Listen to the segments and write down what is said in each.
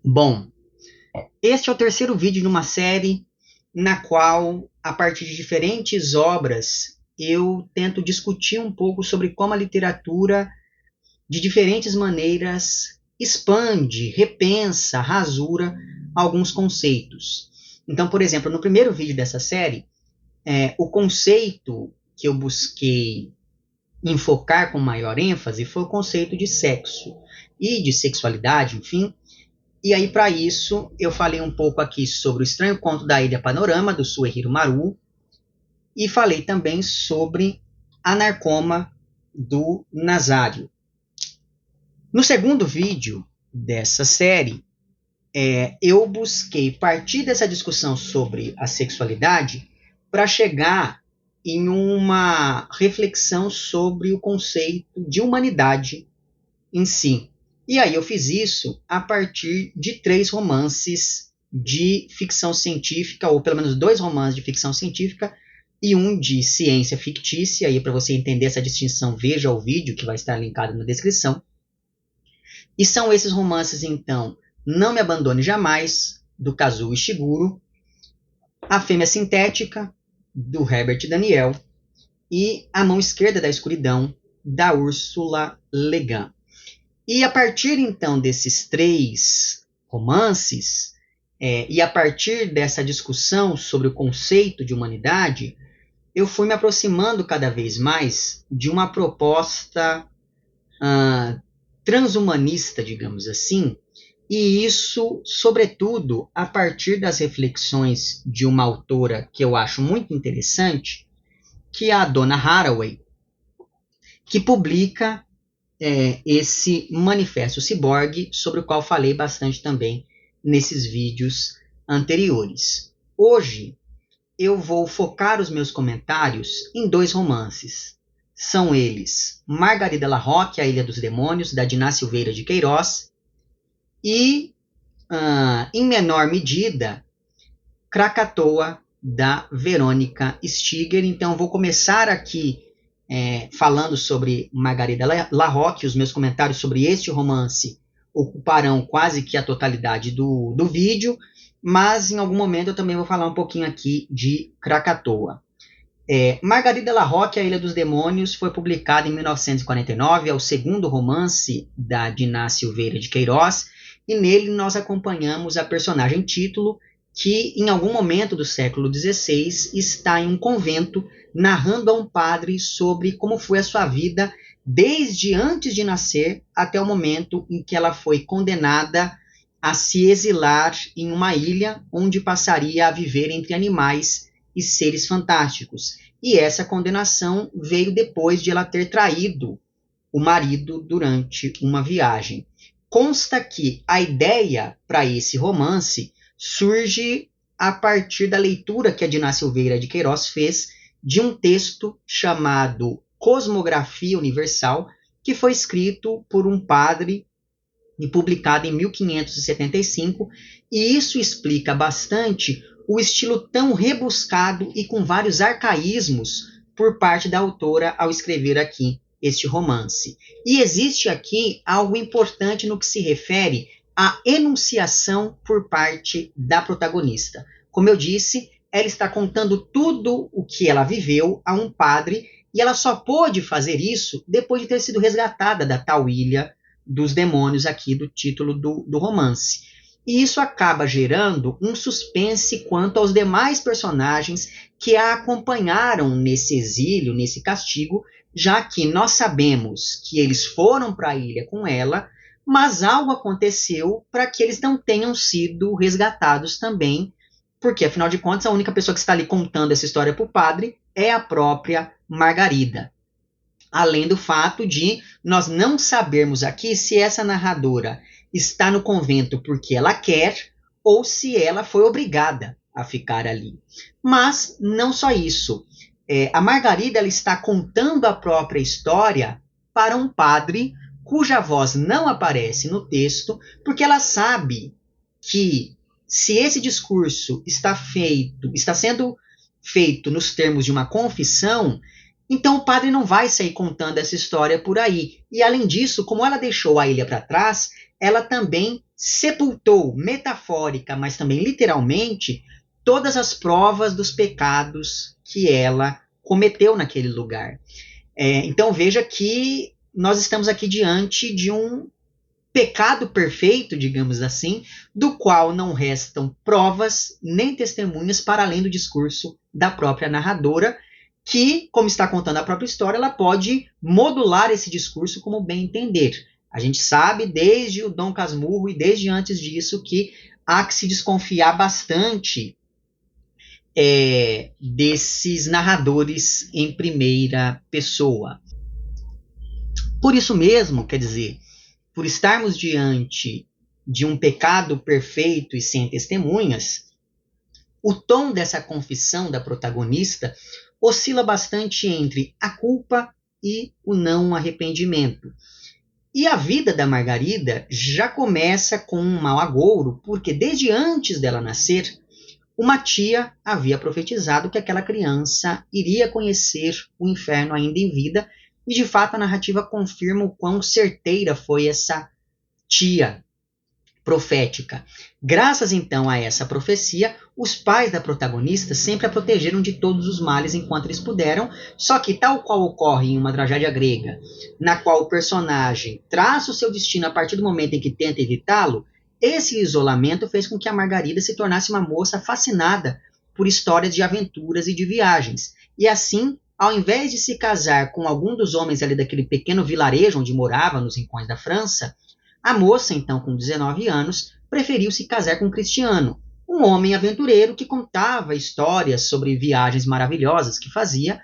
Bom, este é o terceiro vídeo de uma série na qual, a partir de diferentes obras, eu tento discutir um pouco sobre como a literatura, de diferentes maneiras, expande, repensa, rasura alguns conceitos. Então, por exemplo, no primeiro vídeo dessa série, o conceito que eu busquei enfocar com maior ênfase foi o conceito de sexo e de sexualidade, enfim. E aí, para isso, eu falei um pouco aqui sobre o Estranho Conto da Ilha Panorama, do Suehiro Maruo, e falei também sobre a Narcoma, do Nazário. No segundo vídeo dessa série, eu busquei partir dessa discussão sobre a sexualidade para chegar em uma reflexão sobre o conceito de humanidade em si. E aí eu fiz isso a partir de 3 romances de ficção científica, ou pelo menos 2 romances de ficção científica e um de ciência fictícia. E para você entender essa distinção, veja o vídeo que vai estar linkado na descrição. E são esses romances, então, Não Me Abandone Jamais, do Kazuo Ishiguro, A Fêmea Sintética, do Herbert Daniel, e A Mão Esquerda da Escuridão, da Ursula Le Guin. E a partir, então, desses 3 romances, e a partir dessa discussão sobre o conceito de humanidade, eu fui me aproximando cada vez mais de uma proposta transhumanista, digamos assim, e isso, sobretudo, a partir das reflexões de uma autora que eu acho muito interessante, que é a Donna Haraway, que publica esse Manifesto Ciborgue, sobre o qual falei bastante também nesses vídeos anteriores. Hoje, eu vou focar os meus comentários em 2 romances. São eles Margarida Larroque, A Ilha dos Demônios, da Diná Silveira de Queiroz, e, em menor medida, Krakatoa, da Verônica Stiger. Então, vou começar aqui falando sobre Margarida Larroque. Os meus comentários sobre este romance ocuparão quase que a totalidade do vídeo, mas em algum momento eu também vou falar um pouquinho aqui de Krakatoa. Margarida Larroque, A Ilha dos Demônios, foi publicada em 1949, é o segundo romance da Diná Silveira de Queiroz, e nele nós acompanhamos a personagem título, que em algum momento do século XVI está em um convento narrando a um padre sobre como foi a sua vida desde antes de nascer até o momento em que ela foi condenada a se exilar em uma ilha onde passaria a viver entre animais e seres fantásticos. E essa condenação veio depois de ela ter traído o marido durante uma viagem. Consta que a ideia para esse romance surge a partir da leitura que a Diná Silveira de Queiroz fez de um texto chamado Cosmografia Universal, que foi escrito por um padre e publicado em 1575, e isso explica bastante o estilo tão rebuscado e com vários arcaísmos por parte da autora ao escrever aqui este romance. E existe aqui algo importante no que se refere à enunciação por parte da protagonista. Como eu disse, ela está contando tudo o que ela viveu a um padre, e ela só pôde fazer isso depois de ter sido resgatada da tal ilha dos demônios aqui do título do romance. E isso acaba gerando um suspense quanto aos demais personagens que a acompanharam nesse exílio, nesse castigo, já que nós sabemos que eles foram para a ilha com ela, mas algo aconteceu para que eles não tenham sido resgatados também, porque, afinal de contas, a única pessoa que está ali contando essa história para o padre é a própria Margarida. Além do fato de nós não sabermos aqui se essa narradora está no convento porque ela quer ou se ela foi obrigada a ficar ali. Mas não só isso. A Margarida ela está contando a própria história para um padre cuja voz não aparece no texto, porque ela sabe que se esse discurso está sendo feito nos termos de uma confissão, então o padre não vai sair contando essa história por aí. E além disso, como ela deixou a ilha para trás, ela também sepultou metafórica, mas também literalmente, todas as provas dos pecados que ela cometeu naquele lugar. Então veja que nós estamos aqui diante de um pecado perfeito, digamos assim, do qual não restam provas nem testemunhas para além do discurso da própria narradora, que, como está contando a própria história, ela pode modular esse discurso como bem entender. A gente sabe desde o Dom Casmurro e desde antes disso que há que se desconfiar bastante desses narradores em primeira pessoa. Por isso mesmo, quer dizer, por estarmos diante de um pecado perfeito e sem testemunhas, o tom dessa confissão da protagonista oscila bastante entre a culpa e o não arrependimento. E a vida da Margarida já começa com um mau agouro, porque desde antes dela nascer, uma tia havia profetizado que aquela criança iria conhecer o inferno ainda em vida, e de fato a narrativa confirma o quão certeira foi essa tia profética. Graças então a essa profecia, os pais da protagonista sempre a protegeram de todos os males enquanto eles puderam, só que tal qual ocorre em uma tragédia grega, na qual o personagem traça o seu destino a partir do momento em que tenta evitá-lo, esse isolamento fez com que a Margarida se tornasse uma moça fascinada por histórias de aventuras e de viagens. E assim, ao invés de se casar com algum dos homens ali daquele pequeno vilarejo onde morava, nos rincões da França, a moça, então com 19 anos, preferiu se casar com Cristiano, um homem aventureiro que contava histórias sobre viagens maravilhosas que fazia,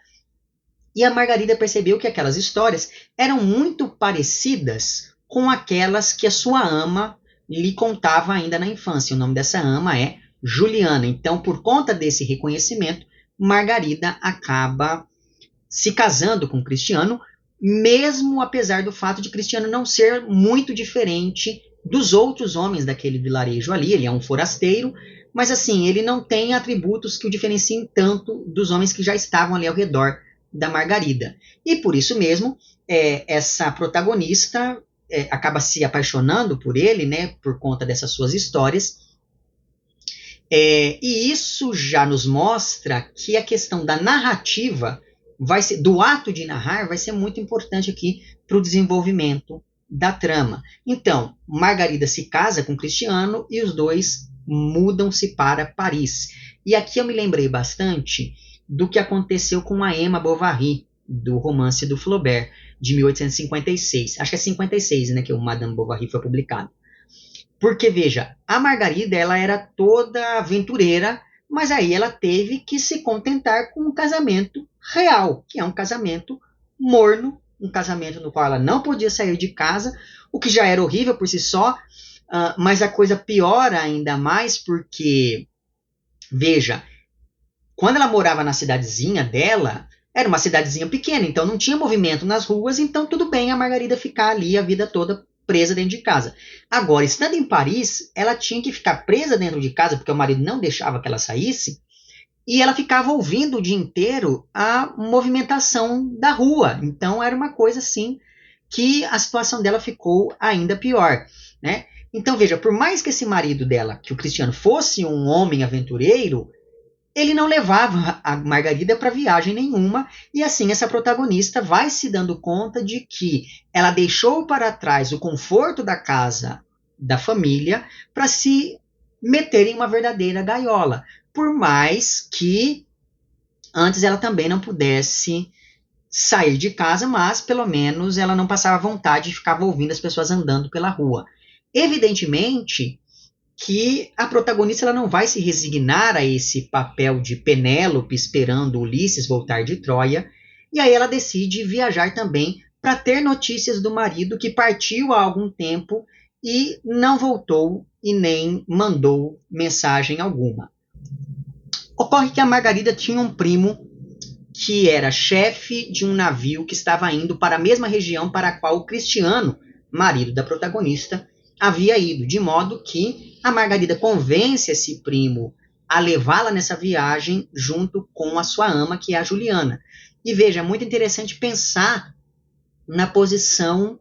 e a Margarida percebeu que aquelas histórias eram muito parecidas com aquelas que a sua ama lhe contava ainda na infância. O nome dessa ama é Juliana. Então, por conta desse reconhecimento, Margarida acaba se casando com Cristiano, mesmo apesar do fato de Cristiano não ser muito diferente dos outros homens daquele vilarejo ali. Ele é um forasteiro, mas assim, ele não tem atributos que o diferenciem tanto dos homens que já estavam ali ao redor da Margarida. E por isso mesmo, essa protagonista acaba se apaixonando por ele, né, por conta dessas suas histórias. E isso já nos mostra que a questão da narrativa do ato de narrar vai ser muito importante aqui para o desenvolvimento da trama. Então, Margarida se casa com Cristiano e os dois mudam-se para Paris. E aqui eu me lembrei bastante do que aconteceu com a Emma Bovary, do romance do Flaubert, de 1856. Acho que é 56, né, que o Madame Bovary foi publicado. Porque, veja, a Margarida ela era toda aventureira, mas aí ela teve que se contentar com um casamento real, que é um casamento morno, um casamento no qual ela não podia sair de casa, o que já era horrível por si só, mas a coisa piora ainda mais porque, veja, quando ela morava na cidadezinha dela, era uma cidadezinha pequena, então não tinha movimento nas ruas, então tudo bem a Margarida ficar ali a vida toda presa dentro de casa. Agora, estando em Paris, ela tinha que ficar presa dentro de casa, porque o marido não deixava que ela saísse, e ela ficava ouvindo o dia inteiro a movimentação da rua. Então, era uma coisa assim que a situação dela ficou ainda pior, né? Então, veja, por mais que esse marido dela, que o Cristiano, fosse um homem aventureiro, ele não levava a Margarida para viagem nenhuma, e assim essa protagonista vai se dando conta de que ela deixou para trás o conforto da casa da família para se meter em uma verdadeira gaiola, por mais que antes ela também não pudesse sair de casa, mas pelo menos ela não passava vontade e ficava ouvindo as pessoas andando pela rua. Evidentemente que a protagonista ela não vai se resignar a esse papel de Penélope esperando Ulisses voltar de Troia, e aí ela decide viajar também para ter notícias do marido que partiu há algum tempo e não voltou e nem mandou mensagem alguma. Ocorre que a Margarida tinha um primo que era chefe de um navio que estava indo para a mesma região para a qual o Cristiano, marido da protagonista, havia ido, de modo que a Margarida convence esse primo a levá-la nessa viagem junto com a sua ama, que é a Juliana. E veja, é muito interessante pensar na posição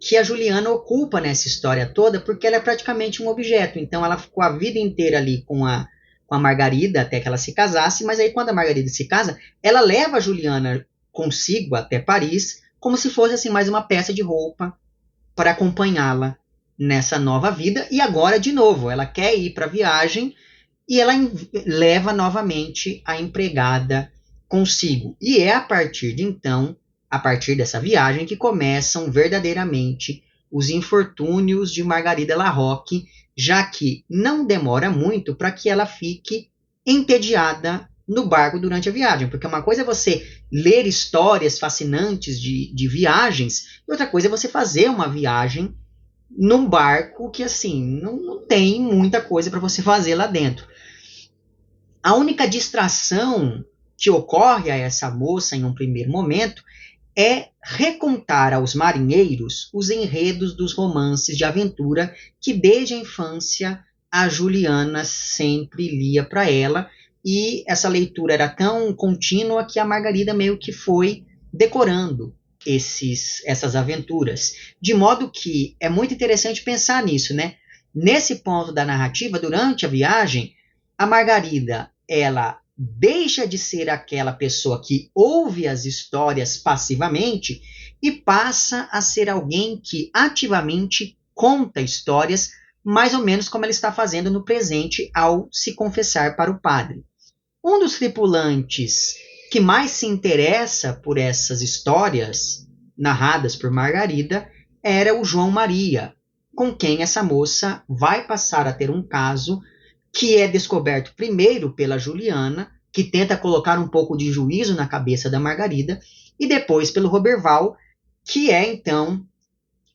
que a Juliana ocupa nessa história toda, porque ela é praticamente um objeto. Então ela ficou a vida inteira ali com a Margarida até que ela se casasse, mas aí quando a Margarida se casa, ela leva a Juliana consigo até Paris, como se fosse assim mais uma peça de roupa para acompanhá-la nessa nova vida. E agora, de novo, ela quer ir para a viagem e ela leva novamente a empregada consigo. E é a partir de então, a partir dessa viagem, que começam verdadeiramente os infortúnios de Margarida Larroque, já que não demora muito para que ela fique entediada no barco durante a viagem, porque uma coisa é você ler histórias fascinantes de viagens, e outra coisa é você fazer uma viagem num barco que, assim, não tem muita coisa para você fazer lá dentro. A única distração que ocorre a essa moça em um primeiro momento é recontar aos marinheiros os enredos dos romances de aventura que desde a infância a Juliana sempre lia para ela, e essa leitura era tão contínua que a Margarida meio que foi decorando essas aventuras. De modo que é muito interessante pensar nisso, né? Nesse ponto da narrativa, durante a viagem, a Margarida, ela deixa de ser aquela pessoa que ouve as histórias passivamente e passa a ser alguém que ativamente conta histórias, mais ou menos como ela está fazendo no presente ao se confessar para o padre. Um dos tripulantes que mais se interessa por essas histórias narradas por Margarida era o João Maria, com quem essa moça vai passar a ter um caso que é descoberto primeiro pela Juliana, que tenta colocar um pouco de juízo na cabeça da Margarida, e depois pelo Roberval, que é então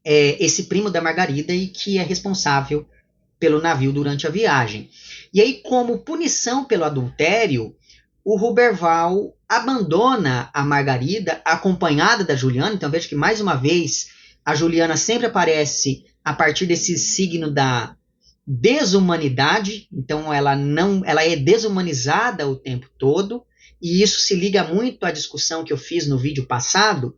esse primo da Margarida e que é responsável pelo navio durante a viagem. E aí, como punição pelo adultério, o Roberval abandona a Margarida acompanhada da Juliana. Então veja que mais uma vez a Juliana sempre aparece a partir desse signo da desumanidade. Então ela é desumanizada o tempo todo, e isso se liga muito à discussão que eu fiz no vídeo passado,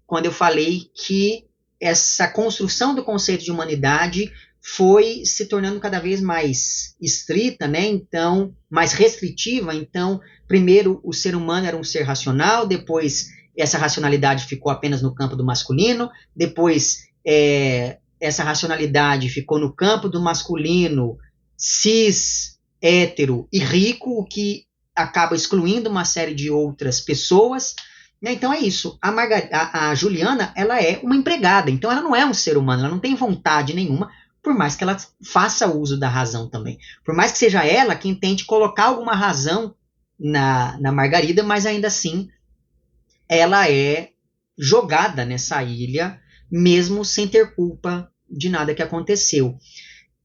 quando eu falei que essa construção do conceito de humanidade foi se tornando cada vez mais estrita, né? Então, mais restritiva. Então, primeiro o ser humano era um ser racional, depois essa racionalidade ficou apenas no campo do masculino, depois essa racionalidade ficou no campo do masculino cis, hétero e rico, o que acaba excluindo uma série de outras pessoas. Então é isso. A Juliana, ela é uma empregada, então ela não é um ser humano, ela não tem vontade nenhuma, por mais que ela faça uso da razão também. Por mais que seja ela quem tente colocar alguma razão na Margarida, mas ainda assim ela é jogada nessa ilha, mesmo sem ter culpa de nada que aconteceu.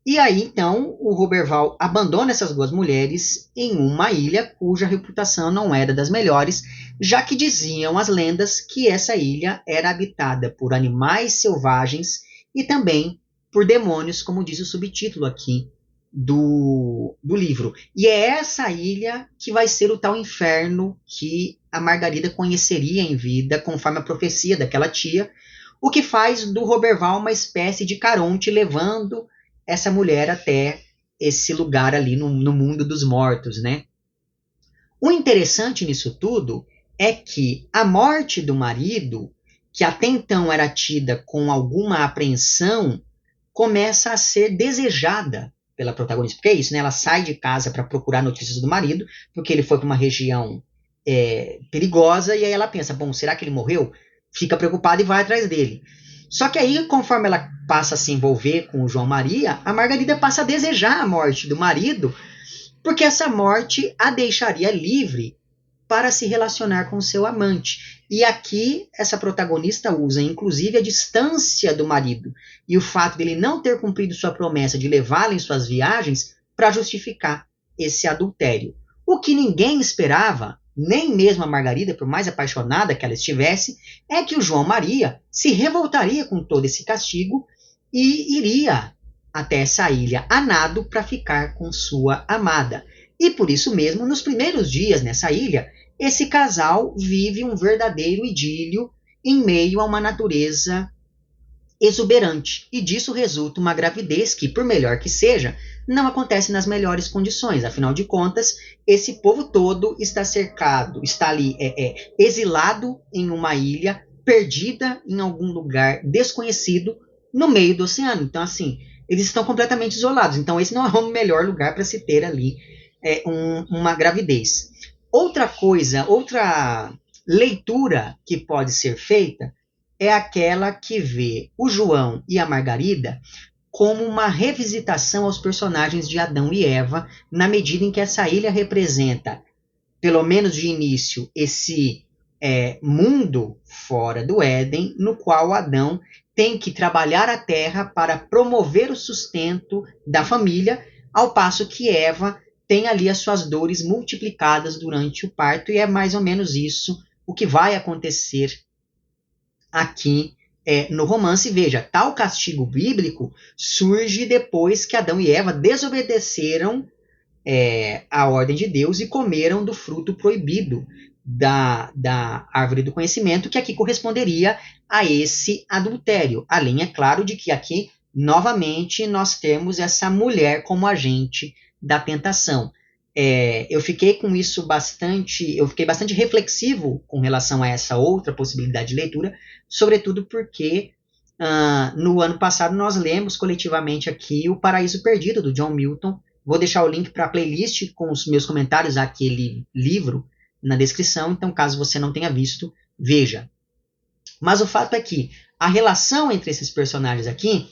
E aí, então, o Roberval abandona essas duas mulheres em uma ilha cuja reputação não era das melhores, já que diziam as lendas que essa ilha era habitada por animais selvagens e também por demônios, como diz o subtítulo aqui do livro. E é essa ilha que vai ser o tal inferno que a Margarida conheceria em vida, conforme a profecia daquela tia, o que faz do Roberval uma espécie de Caronte, levando essa mulher até esse lugar ali no mundo dos mortos, né? O interessante nisso tudo é que a morte do marido, que até então era tida com alguma apreensão, começa a ser desejada pela protagonista. Porque é isso, né? Ela sai de casa para procurar notícias do marido, porque ele foi para uma região perigosa, e aí ela pensa, bom, será que ele morreu? Fica preocupada e vai atrás dele. Só que aí, conforme ela passa a se envolver com o João Maria, a Margarida passa a desejar a morte do marido, porque essa morte a deixaria livre para se relacionar com seu amante. E aqui, essa protagonista usa, inclusive, a distância do marido e o fato dele não ter cumprido sua promessa de levá-la em suas viagens para justificar esse adultério. O que ninguém esperava, nem mesmo a Margarida, por mais apaixonada que ela estivesse, é que o João Maria se revoltaria com todo esse castigo e iria até essa ilha a nado para ficar com sua amada. E por isso mesmo, nos primeiros dias nessa ilha, esse casal vive um verdadeiro idílio em meio a uma natureza exuberante, e disso resulta uma gravidez que, por melhor que seja, não acontece nas melhores condições. Afinal de contas, esse povo todo está cercado, está ali exilado em uma ilha, perdida em algum lugar desconhecido no meio do oceano. Então, assim, eles estão completamente isolados. Então, esse não é o melhor lugar para se ter ali uma gravidez. Outra coisa, outra leitura que pode ser feita é aquela que vê o João e a Margarida como uma revisitação aos personagens de Adão e Eva, na medida em que essa ilha representa, pelo menos de início, esse mundo fora do Éden, no qual Adão tem que trabalhar a terra para promover o sustento da família, ao passo que Eva tem ali as suas dores multiplicadas durante o parto, e é mais ou menos isso o que vai acontecer aqui no romance. Veja, tal castigo bíblico surge depois que Adão e Eva desobedeceram a ordem de Deus e comeram do fruto proibido da árvore do conhecimento, que aqui corresponderia a esse adultério. Além, é claro, de que aqui, novamente, nós temos essa mulher como agente da tentação. Eu fiquei com isso eu fiquei bastante reflexivo com relação a essa outra possibilidade de leitura, sobretudo porque no ano passado nós lemos coletivamente aqui O Paraíso Perdido, do John Milton. Vou deixar o link para a playlist com os meus comentários àquele livro na descrição, então caso você não tenha visto, veja. Mas o fato é que a relação entre esses personagens aqui,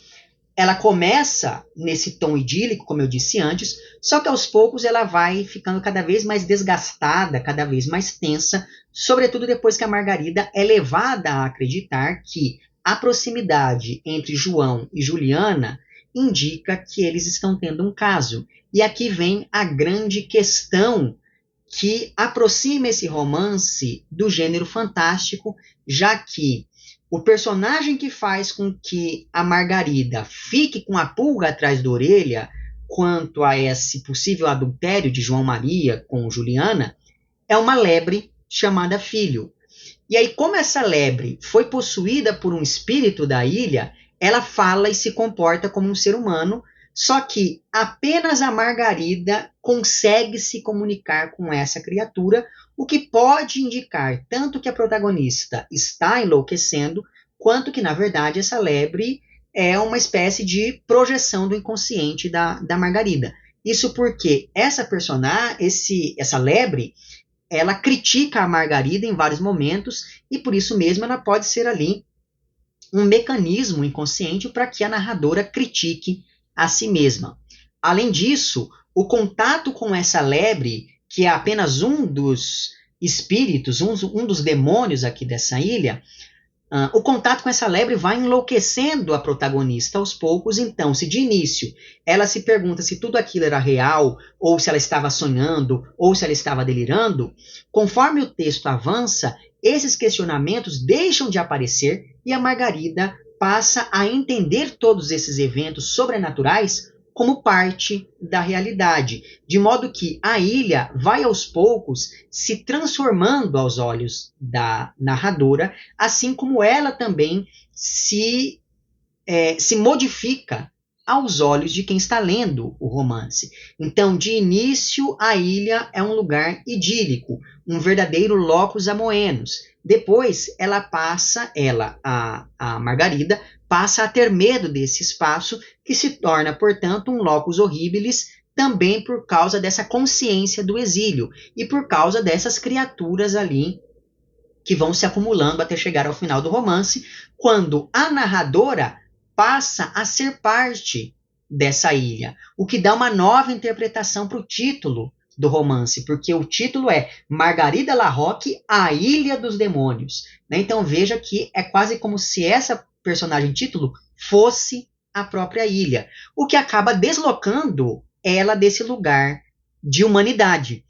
ela começa nesse tom idílico, como eu disse antes, só que aos poucos ela vai ficando cada vez mais desgastada, cada vez mais tensa, sobretudo depois que a Margarida é levada a acreditar que a proximidade entre João e Juliana indica que eles estão tendo um caso. E aqui vem a grande questão que aproxima esse romance do gênero fantástico, já que o personagem que faz com que a Margarida fique com a pulga atrás da orelha quanto a esse possível adultério de João Maria com Juliana é uma lebre chamada Filho. E aí, como essa lebre foi possuída por um espírito da ilha, ela fala e se comporta como um ser humano, só que apenas a Margarida consegue se comunicar com essa criatura, o que pode indicar tanto que a protagonista está enlouquecendo, quanto que, na verdade, essa lebre é uma espécie de projeção do inconsciente da Margarida. Isso porque essa lebre, ela critica a Margarida em vários momentos, e por isso mesmo ela pode ser ali um mecanismo inconsciente para que a narradora critique a si mesma. Além disso, o contato com essa lebre, que é apenas um dos espíritos, um dos demônios aqui dessa ilha, o contato com essa lebre vai enlouquecendo a protagonista aos poucos. Então, se de início ela se pergunta se tudo aquilo era real, ou se ela estava sonhando, ou se ela estava delirando, conforme o texto avança, esses questionamentos deixam de aparecer e a Margarida passa a entender todos esses eventos sobrenaturais como parte da realidade, de modo que a ilha vai aos poucos se transformando aos olhos da narradora, assim como ela também se modifica aos olhos de quem está lendo o romance. Então, de início, a ilha é um lugar idílico, um verdadeiro locus amoenus. Depois, a Margarida, passa a ter medo desse espaço, que se torna, portanto, um locus horribilis, também por causa dessa consciência do exílio e por causa dessas criaturas ali que vão se acumulando até chegar ao final do romance, quando a narradora passa a ser parte dessa ilha, o que dá uma nova interpretação para o título do romance, porque o título é Margarida Larroque, a Ilha dos Demônios. Então veja que é quase como se essa personagem título fosse a própria ilha, o que acaba deslocando ela desse lugar de humanidade.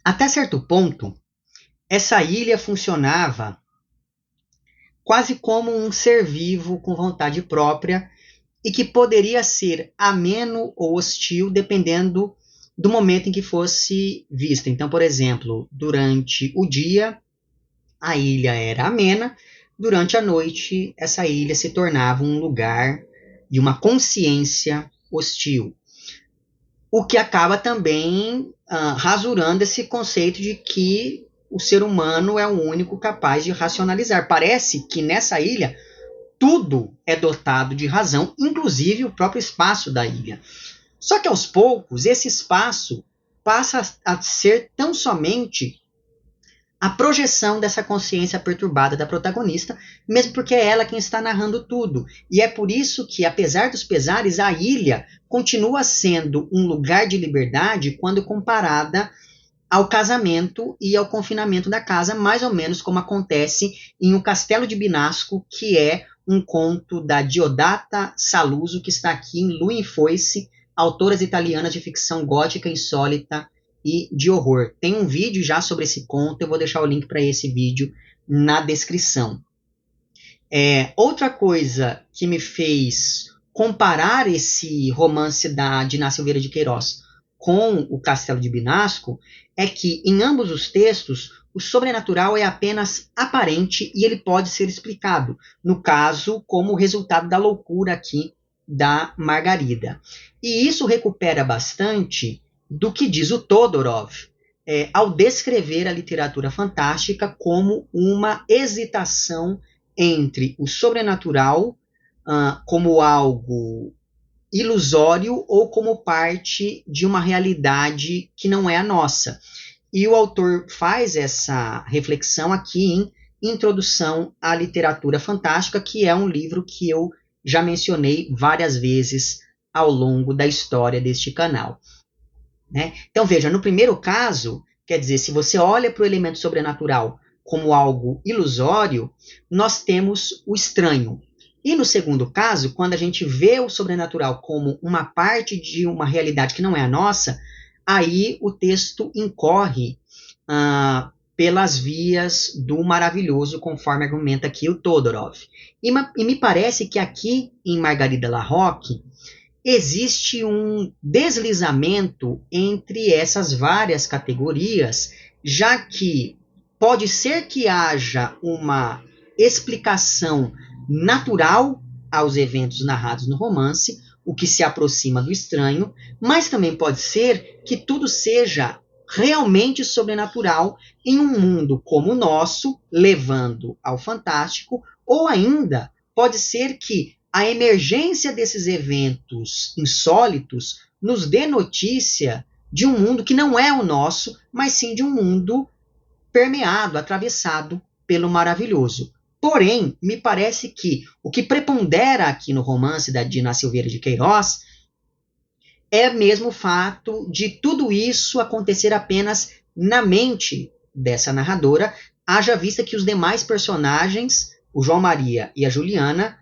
Até certo ponto, essa ilha funcionava quase como um ser vivo com vontade própria e que poderia ser ameno ou hostil dependendo do momento em que fosse vista. Então, por exemplo, durante o dia, a ilha era amena, durante a noite essa ilha se tornava um lugar de uma consciência hostil. O que acaba também rasurando esse conceito de que o ser humano é o único capaz de racionalizar. Parece que nessa ilha tudo é dotado de razão, inclusive o próprio espaço da ilha. Só que aos poucos esse espaço passa a ser tão somente a projeção dessa consciência perturbada da protagonista, mesmo porque é ela quem está narrando tudo. E é por isso que, apesar dos pesares, a ilha continua sendo um lugar de liberdade quando comparada ao casamento e ao confinamento da casa, mais ou menos como acontece em O Castelo de Binasco, que é um conto da Diodata Saluzzo, que está aqui em Lua em Foice, autoras italianas de ficção gótica insólita e de horror. Tem um vídeo já sobre esse conto, eu vou deixar o link para esse vídeo na descrição. Outra coisa que me fez comparar esse romance da Dina Silveira de Queiroz com O Castelo de Binasco é que em ambos os textos o sobrenatural é apenas aparente e ele pode ser explicado, no caso, como resultado da loucura aqui da Margarida. E isso recupera bastante do que diz o Todorov ao descrever a literatura fantástica como uma hesitação entre o sobrenatural como algo ilusório ou como parte de uma realidade que não é a nossa. E o autor faz essa reflexão aqui em Introdução à Literatura Fantástica, que é um livro que eu já mencionei várias vezes ao longo da história deste canal. Né? Então veja, no primeiro caso, quer dizer, se você olha para o elemento sobrenatural como algo ilusório, nós temos o estranho. E no segundo caso, quando a gente vê o sobrenatural como uma parte de uma realidade que não é a nossa, aí o texto incorre pelas vias do maravilhoso, conforme argumenta aqui o Todorov. E me parece que aqui em Margarida Larroque existe um deslizamento entre essas várias categorias, já que pode ser que haja uma explicação natural aos eventos narrados no romance, o que se aproxima do estranho, mas também pode ser que tudo seja realmente sobrenatural em um mundo como o nosso, levando ao fantástico, ou ainda pode ser que a emergência desses eventos insólitos nos dê notícia de um mundo que não é o nosso, mas sim de um mundo permeado, atravessado pelo maravilhoso. Porém, me parece que o que prepondera aqui no romance da Dina Silveira de Queiroz é mesmo o fato de tudo isso acontecer apenas na mente dessa narradora, haja vista que os demais personagens, o João Maria e a Juliana,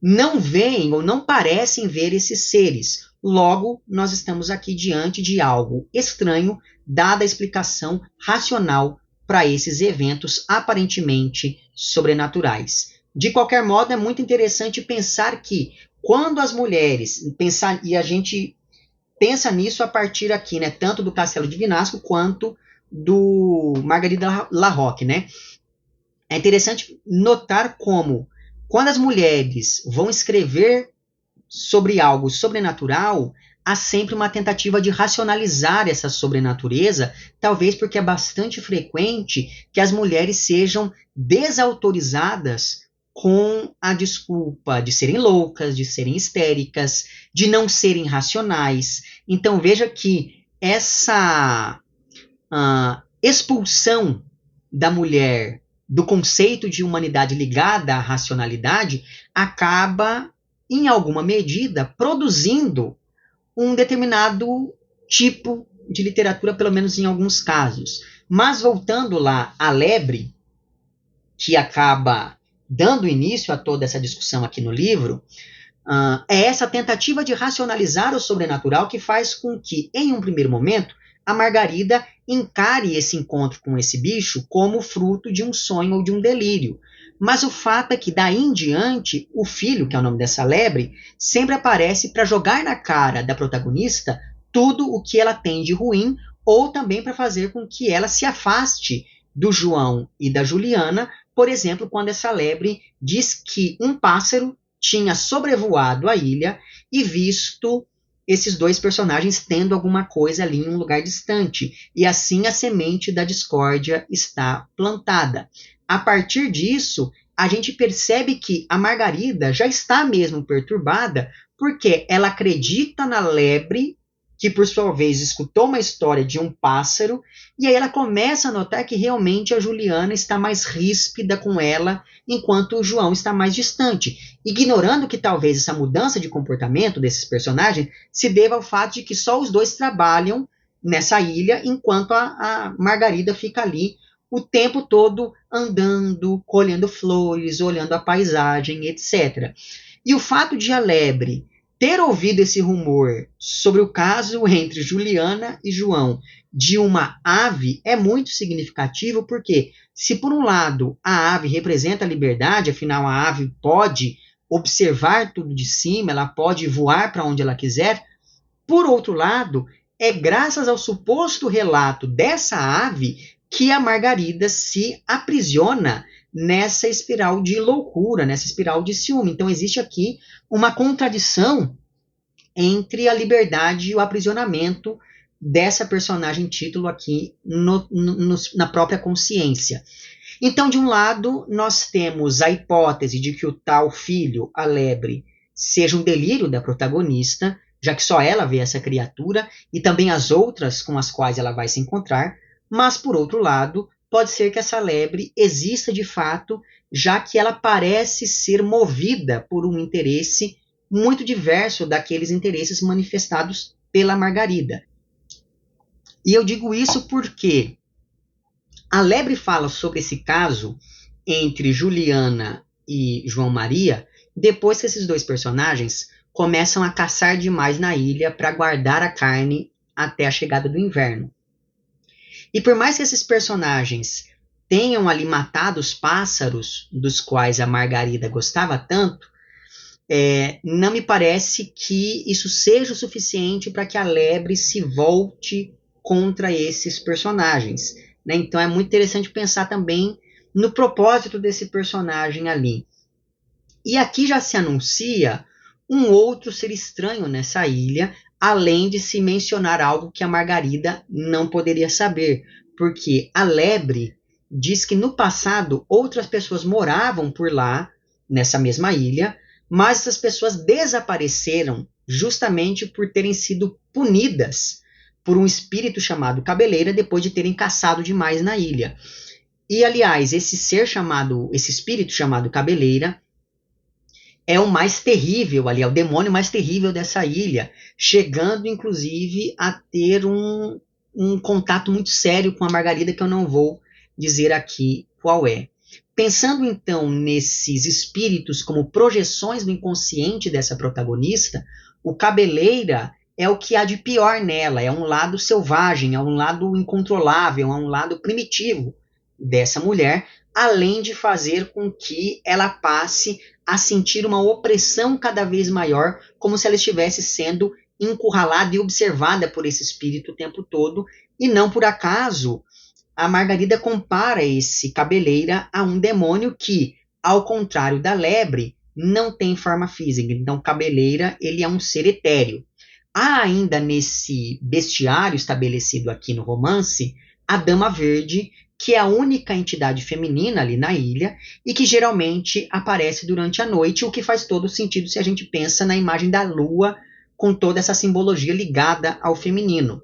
não veem ou não parecem ver esses seres. Logo, nós estamos aqui diante de algo estranho, dada a explicação racional para esses eventos aparentemente sobrenaturais. De qualquer modo, é muito interessante pensar que quando as mulheres e a gente pensa nisso a partir aqui, né, tanto do Castelo de Binasco quanto do Margarida Larroque, né? É interessante notar como quando as mulheres vão escrever sobre algo sobrenatural, há sempre uma tentativa de racionalizar essa sobrenatureza, talvez porque é bastante frequente que as mulheres sejam desautorizadas com a desculpa de serem loucas, de serem histéricas, de não serem racionais. Então veja que essa expulsão da mulher do conceito de humanidade ligada à racionalidade acaba, em alguma medida, produzindo um determinado tipo de literatura, pelo menos em alguns casos. Mas voltando lá à lebre, que acaba dando início a toda essa discussão aqui no livro, é essa tentativa de racionalizar o sobrenatural que faz com que, em um primeiro momento, a Margarida encare esse encontro com esse bicho como fruto de um sonho ou de um delírio. Mas o fato é que, daí em diante, o filho, que é o nome dessa lebre, sempre aparece para jogar na cara da protagonista tudo o que ela tem de ruim, ou também para fazer com que ela se afaste do João e da Juliana, por exemplo, quando essa lebre diz que um pássaro tinha sobrevoado a ilha e visto esses dois personagens tendo alguma coisa ali em um lugar distante. E assim a semente da discórdia está plantada. A partir disso, a gente percebe que a Margarida já está mesmo perturbada, porque ela acredita na lebre, que por sua vez escutou uma história de um pássaro, e aí ela começa a notar que realmente a Juliana está mais ríspida com ela, enquanto o João está mais distante, ignorando que talvez essa mudança de comportamento desses personagens se deva ao fato de que só os dois trabalham nessa ilha, enquanto a Margarida fica ali o tempo todo andando, colhendo flores, olhando a paisagem, etc. E o fato de a lebre ter ouvido esse rumor sobre o caso entre Juliana e João de uma ave é muito significativo, porque se por um lado a ave representa a liberdade, afinal a ave pode observar tudo de cima, ela pode voar para onde ela quiser, por outro lado, é graças ao suposto relato dessa ave que a Margarida se aprisiona nessa espiral de loucura, nessa espiral de ciúme. Então existe aqui uma contradição entre a liberdade e o aprisionamento dessa personagem título aqui na própria consciência. Então, de um lado, nós temos a hipótese de que o tal filho, a lebre, seja um delírio da protagonista, já que só ela vê essa criatura, e também as outras com as quais ela vai se encontrar, mas, por outro lado, pode ser que essa lebre exista de fato, já que ela parece ser movida por um interesse muito diverso daqueles interesses manifestados pela Margarida. E eu digo isso porque a lebre fala sobre esse caso entre Juliana e João Maria depois que esses dois personagens começam a caçar demais na ilha para guardar a carne até a chegada do inverno. E por mais que esses personagens tenham ali matado os pássaros dos quais a Margarida gostava tanto, não me parece que isso seja o suficiente para que a lebre se volte contra esses personagens. Né? Então é muito interessante pensar também no propósito desse personagem ali. E aqui já se anuncia um outro ser estranho nessa ilha, além de se mencionar algo que a Margarida não poderia saber, porque a lebre diz que no passado outras pessoas moravam por lá, nessa mesma ilha, mas essas pessoas desapareceram justamente por terem sido punidas por um espírito chamado Cabeleira depois de terem caçado demais na ilha. E, aliás, esse espírito chamado Cabeleira é o mais terrível ali, é o demônio mais terrível dessa ilha, chegando, inclusive, a ter um contato muito sério com a Margarida, que eu não vou dizer aqui qual é. Pensando, então, nesses espíritos como projeções do inconsciente dessa protagonista, o Cabeleira é o que há de pior nela, é um lado selvagem, é um lado incontrolável, é um lado primitivo dessa mulher, além de fazer com que ela passe a sentir uma opressão cada vez maior, como se ela estivesse sendo encurralada e observada por esse espírito o tempo todo, e não por acaso a Margarida compara esse Cabeleira a um demônio que, ao contrário da lebre, não tem forma física. Então, Cabeleira, ele é um ser etéreo. Há ainda nesse bestiário estabelecido aqui no romance, a Dama Verde, que é a única entidade feminina ali na ilha e que geralmente aparece durante a noite, o que faz todo sentido se a gente pensa na imagem da lua com toda essa simbologia ligada ao feminino.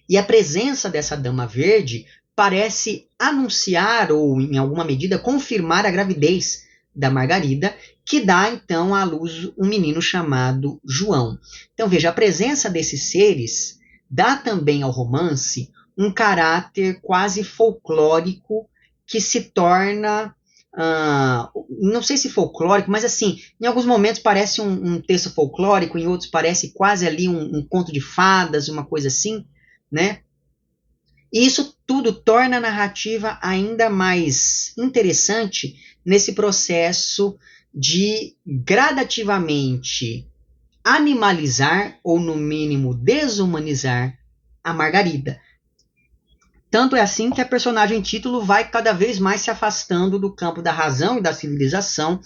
E a presença dessa Dama Verde parece anunciar ou, em alguma medida, confirmar a gravidez da Margarida, que dá, então, à luz um menino chamado João. Então, veja, a presença desses seres dá também ao romance um caráter quase folclórico que se torna, não sei se folclórico, mas assim, em alguns momentos parece um texto folclórico, em outros parece quase ali um conto de fadas, uma coisa assim, né? E isso tudo torna a narrativa ainda mais interessante nesse processo de gradativamente animalizar, ou no mínimo desumanizar, a Margarida. Tanto é assim que a personagem título vai cada vez mais se afastando do campo da razão e da civilização,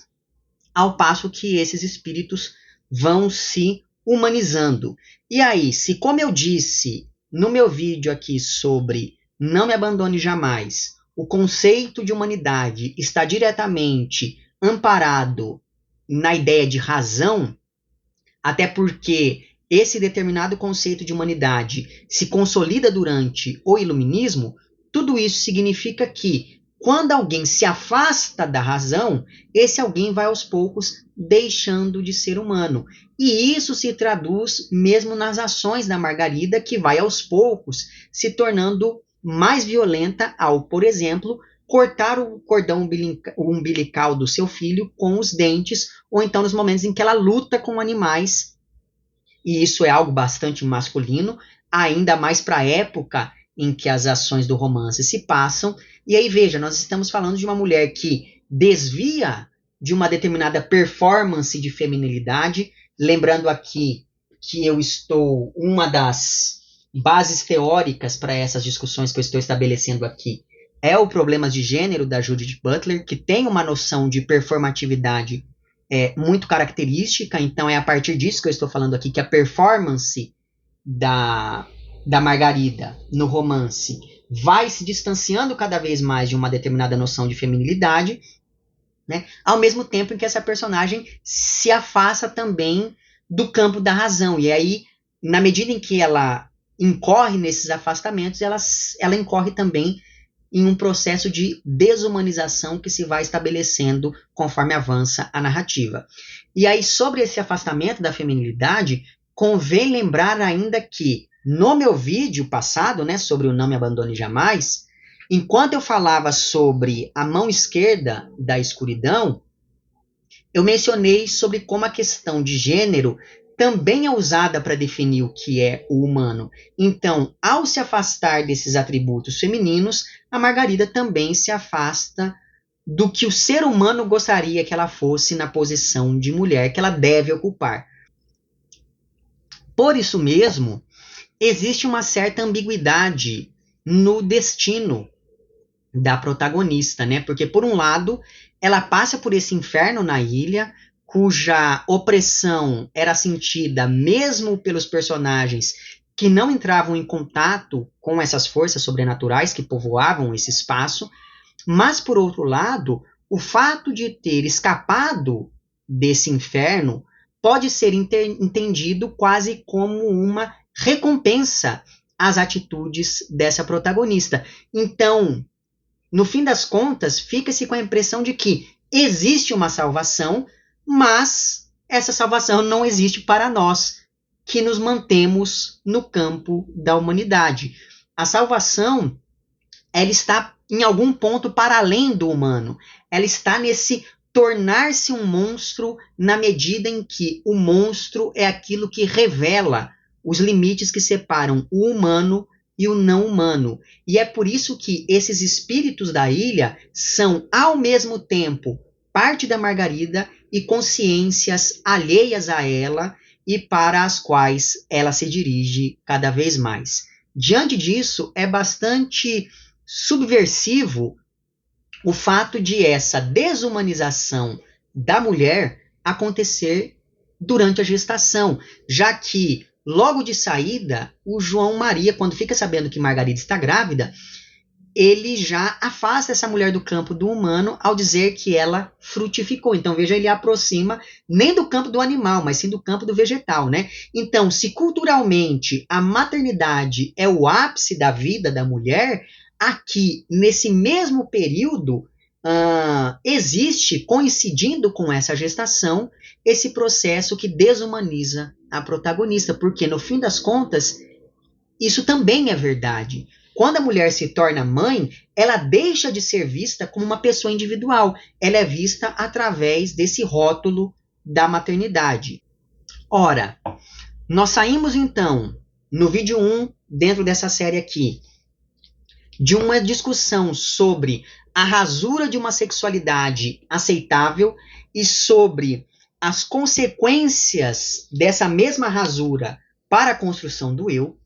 ao passo que esses espíritos vão se humanizando. E aí, se como eu disse no meu vídeo aqui sobre Não Me Abandone Jamais, o conceito de humanidade está diretamente amparado na ideia de razão, até porque esse determinado conceito de humanidade se consolida durante o iluminismo, tudo isso significa que quando alguém se afasta da razão, esse alguém vai aos poucos deixando de ser humano. E isso se traduz mesmo nas ações da Margarida, que vai aos poucos se tornando mais violenta ao, por exemplo, cortar o cordão umbilical do seu filho com os dentes, ou então nos momentos em que ela luta com animais, e isso é algo bastante masculino, ainda mais para a época em que as ações do romance se passam. E aí, veja, nós estamos falando de uma mulher que desvia de uma determinada performance de feminilidade, lembrando aqui que eu estou, uma das bases teóricas para essas discussões que eu estou estabelecendo aqui é o Problemas de Gênero, da Judith Butler, que tem uma noção de performatividade muito característica. Então é a partir disso que eu estou falando aqui, que a performance da Margarida no romance vai se distanciando cada vez mais de uma determinada noção de feminilidade, né? Ao mesmo tempo em que essa personagem se afasta também do campo da razão. E aí, na medida em que ela incorre nesses afastamentos, ela incorre também em um processo de desumanização que se vai estabelecendo conforme avança a narrativa. E aí, sobre esse afastamento da feminilidade, convém lembrar ainda que, no meu vídeo passado, né, sobre o Não Me Abandone Jamais, enquanto eu falava sobre a mão esquerda da escuridão, eu mencionei sobre como a questão de gênero também é usada para definir o que é o humano. Então, ao se afastar desses atributos femininos, a Margarida também se afasta do que o ser humano gostaria que ela fosse na posição de mulher que ela deve ocupar. Por isso mesmo, existe uma certa ambiguidade no destino da protagonista, né? Porque, por um lado, ela passa por esse inferno na ilha, cuja opressão era sentida mesmo pelos personagens que não entravam em contato com essas forças sobrenaturais que povoavam esse espaço, mas, por outro lado, o fato de ter escapado desse inferno pode ser entendido quase como uma recompensa às atitudes dessa protagonista. Então, no fim das contas, fica-se com a impressão de que existe uma salvação, mas essa salvação não existe para nós, que nos mantemos no campo da humanidade. A salvação, ela está em algum ponto para além do humano. Ela está nesse tornar-se um monstro na medida em que o monstro é aquilo que revela os limites que separam o humano e o não humano. E é por isso que esses espíritos da ilha são, ao mesmo tempo, parte da Margarida e consciências alheias a ela e para as quais ela se dirige cada vez mais. Diante disso, é bastante subversivo o fato de essa desumanização da mulher acontecer durante a gestação, já que logo de saída, o João Maria, quando fica sabendo que Margarida está grávida, ele já afasta essa mulher do campo do humano ao dizer que ela frutificou. Então, veja, ele aproxima nem do campo do animal, mas sim do campo do vegetal, né? Então, se culturalmente a maternidade é o ápice da vida da mulher, aqui, nesse mesmo período, existe, coincidindo com essa gestação, esse processo que desumaniza a protagonista, porque, no fim das contas, isso também é verdade. Quando a mulher se torna mãe, ela deixa de ser vista como uma pessoa individual. Ela é vista através desse rótulo da maternidade. Ora, nós saímos então, no vídeo 1, dentro dessa série aqui, de uma discussão sobre a rasura de uma sexualidade aceitável e sobre as consequências dessa mesma rasura para a construção do eu.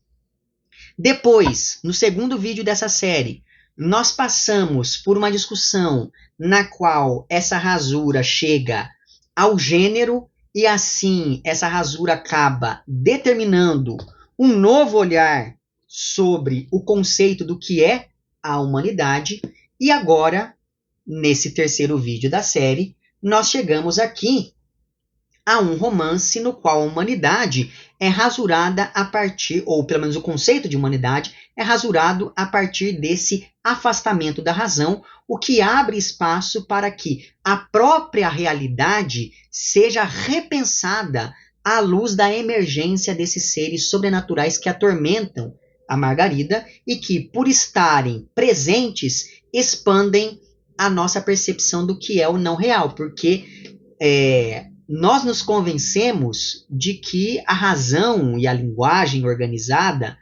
Depois, no segundo vídeo dessa série, nós passamos por uma discussão na qual essa rasura chega ao gênero e assim essa rasura acaba determinando um novo olhar sobre o conceito do que é a humanidade. E agora, nesse terceiro vídeo da série, nós chegamos aqui a um romance no qual a humanidade é rasurada a partir, ou pelo menos o conceito de humanidade, é rasurado a partir desse afastamento da razão, o que abre espaço para que a própria realidade seja repensada à luz da emergência desses seres sobrenaturais que atormentam a Margarida e que, por estarem presentes, expandem a nossa percepção do que é o não real, porque nós nos convencemos de que a razão e a linguagem organizada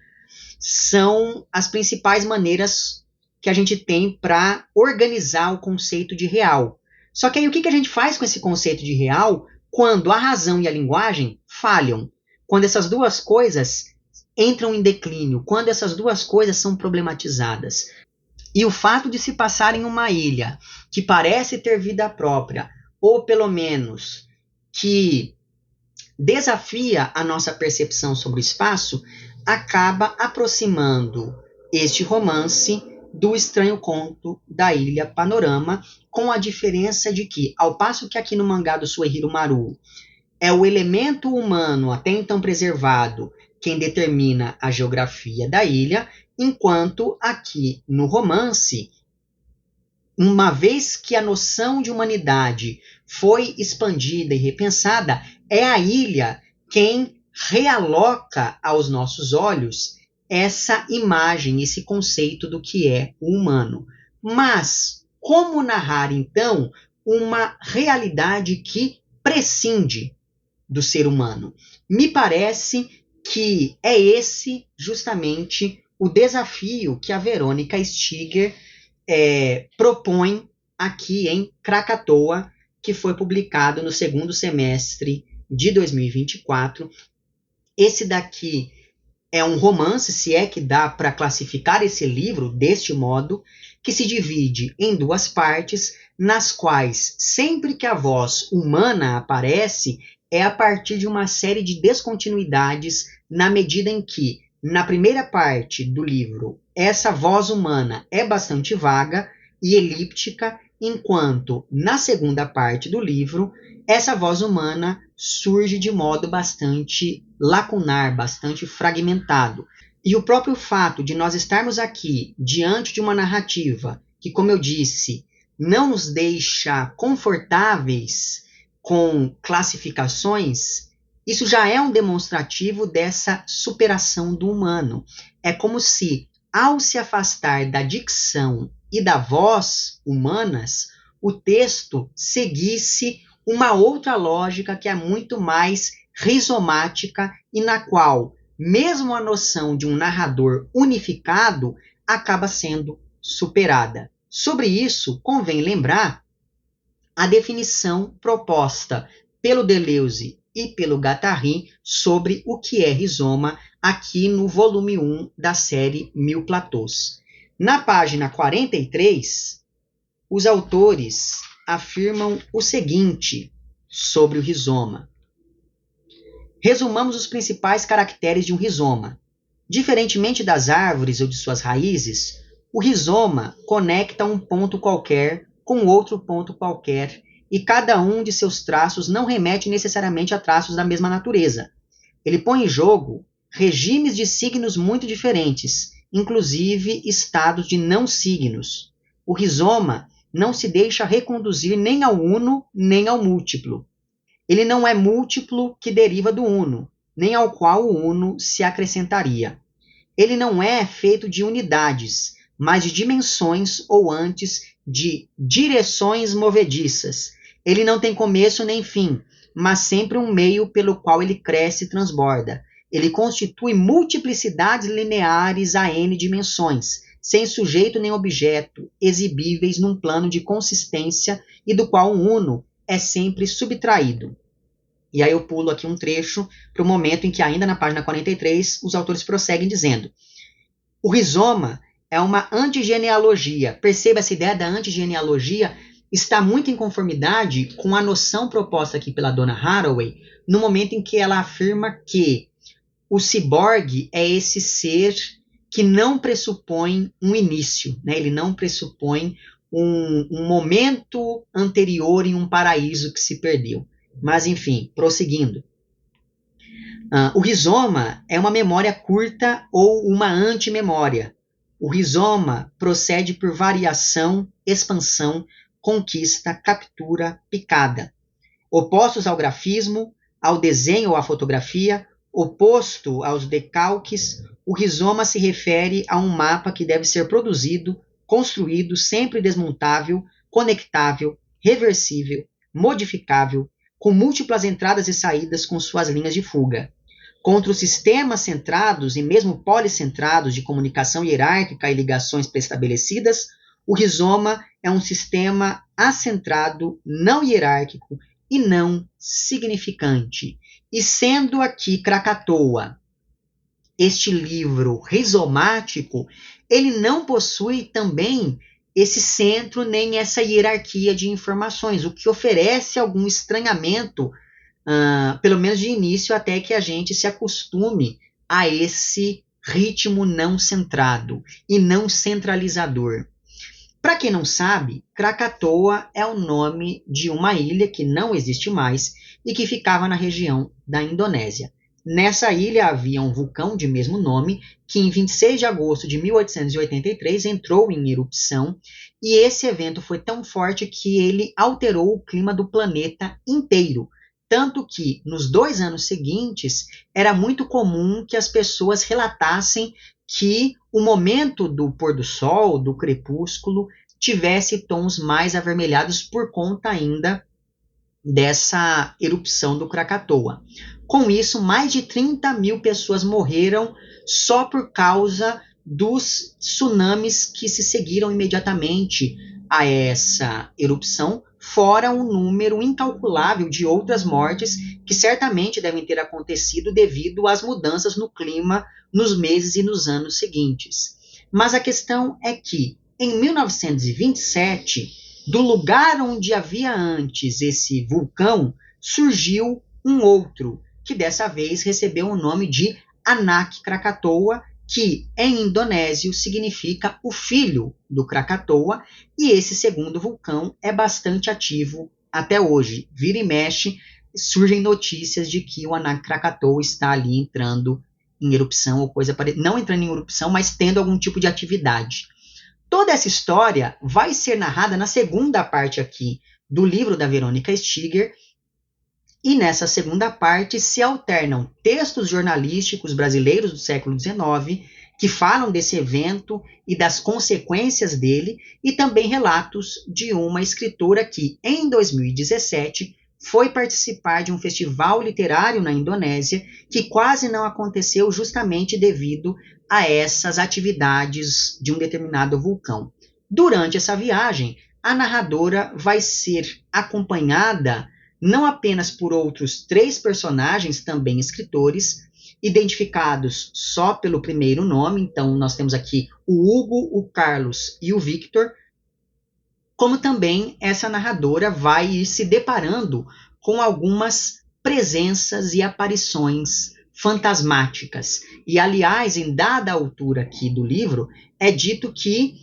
são as principais maneiras que a gente tem para organizar o conceito de real. Só que aí o que a gente faz com esse conceito de real quando a razão e a linguagem falham? Quando essas duas coisas entram em declínio, quando essas duas coisas são problematizadas. E o fato de se passar em uma ilha que parece ter vida própria, ou pelo menos que desafia a nossa percepção sobre o espaço, acaba aproximando este romance do Estranho Conto da Ilha Panorama, com a diferença de que, ao passo que aqui no mangá do Suehiro Maru é o elemento humano até então preservado quem determina a geografia da ilha, enquanto aqui no romance, uma vez que a noção de humanidade foi expandida e repensada, é a ilha quem realoca aos nossos olhos essa imagem, esse conceito do que é o humano. Mas como narrar, então, uma realidade que prescinde do ser humano? Me parece que é esse justamente o desafio que a Verônica Stiger propõe aqui em Krakatoa, que foi publicado no segundo semestre de 2024. Esse daqui é um romance, se é que dá para classificar esse livro deste modo, que se divide em duas partes, nas quais sempre que a voz humana aparece, é a partir de uma série de descontinuidades, na medida em que, na primeira parte do livro, essa voz humana é bastante vaga e elíptica, enquanto na segunda parte do livro, essa voz humana surge de modo bastante lacunar, bastante fragmentado. E o próprio fato de nós estarmos aqui diante de uma narrativa que, como eu disse, não nos deixa confortáveis com classificações, isso já é um demonstrativo dessa superação do humano. É como se, ao se afastar da dicção e da voz humanas, o texto seguisse uma outra lógica que é muito mais rizomática e na qual, mesmo a noção de um narrador unificado acaba sendo superada. Sobre isso, convém lembrar a definição proposta pelo Deleuze e pelo Guattari sobre o que é rizoma aqui no volume 1 da série Mil Platôs. Na página 43, os autores afirmam o seguinte sobre o rizoma. Resumamos os principais caracteres de um rizoma. Diferentemente das árvores ou de suas raízes, o rizoma conecta um ponto qualquer com outro ponto qualquer, e cada um de seus traços não remete necessariamente a traços da mesma natureza. Ele põe em jogo regimes de signos muito diferentes, inclusive estados de não signos. O rizoma não se deixa reconduzir nem ao uno, nem ao múltiplo. Ele não é múltiplo que deriva do uno, nem ao qual o uno se acrescentaria. Ele não é feito de unidades, mas de dimensões ou antes de direções movediças. Ele não tem começo nem fim, mas sempre um meio pelo qual ele cresce e transborda. Ele constitui multiplicidades lineares a n dimensões, sem sujeito nem objeto, exibíveis num plano de consistência e do qual o uno é sempre subtraído. E aí eu pulo aqui um trecho para o momento em que, ainda na página 43, os autores prosseguem dizendo: O rizoma é uma antigenealogia. Perceba, essa ideia da antigenealogia está muito em conformidade com a noção proposta aqui pela dona Haraway, no momento em que ela afirma que o ciborgue é esse ser que não pressupõe um início, né? Ele não pressupõe um momento anterior em um paraíso que se perdeu. Mas, enfim, prosseguindo. O rizoma é uma memória curta ou uma antimemória. O rizoma procede por variação, expansão, conquista, captura, picada. Opostos ao grafismo, ao desenho ou à fotografia, oposto aos decalques, o rizoma se refere a um mapa que deve ser produzido, construído, sempre desmontável, conectável, reversível, modificável, com múltiplas entradas e saídas com suas linhas de fuga. Contra os sistemas centrados e mesmo policentrados de comunicação hierárquica e ligações pré-estabelecidas, o rizoma é um sistema acentrado, não hierárquico e não significante. E sendo aqui Krakatoa este livro rizomático, ele não possui também esse centro nem essa hierarquia de informações, o que oferece algum estranhamento, pelo menos de início, até que a gente se acostume a esse ritmo não centrado e não centralizador. Para quem não sabe, Krakatoa é o nome de uma ilha que não existe mais e que ficava na região da Indonésia. Nessa ilha havia um vulcão de mesmo nome que em 26 de agosto de 1883 entrou em erupção e esse evento foi tão forte que ele alterou o clima do planeta inteiro. Tanto que, nos 2 anos seguintes, era muito comum que as pessoas relatassem que o momento do pôr do sol, do crepúsculo, tivesse tons mais avermelhados por conta ainda dessa erupção do Krakatoa. Com isso, mais de 30 mil pessoas morreram só por causa dos tsunamis que se seguiram imediatamente a essa erupção, fora um número incalculável de outras mortes que certamente devem ter acontecido devido às mudanças no clima nos meses e nos anos seguintes. Mas a questão é que, em 1927, do lugar onde havia antes esse vulcão, surgiu um outro, que dessa vez recebeu o nome de Anak Krakatoa, que em indonésio significa o filho do Krakatoa, e esse segundo vulcão é bastante ativo até hoje. Vira e mexe, surgem notícias de que o Anak Krakatoa está ali entrando em erupção ou coisa parecida, não entrando em erupção, mas tendo algum tipo de atividade. Toda essa história vai ser narrada na segunda parte aqui do livro da Verônica Stiger, e nessa segunda parte se alternam textos jornalísticos brasileiros do século XIX que falam desse evento e das consequências dele, e também relatos de uma escritora que, em 2017, foi participar de um festival literário na Indonésia que quase não aconteceu justamente devido a essas atividades de um determinado vulcão. Durante essa viagem, a narradora vai ser acompanhada não apenas por outros 3 personagens, também escritores, identificados só pelo primeiro nome. Então, nós temos aqui o Hugo, o Carlos e o Victor, como também essa narradora vai ir se deparando com algumas presenças e aparições fantasmáticas. E, aliás, em dada altura aqui do livro, é dito que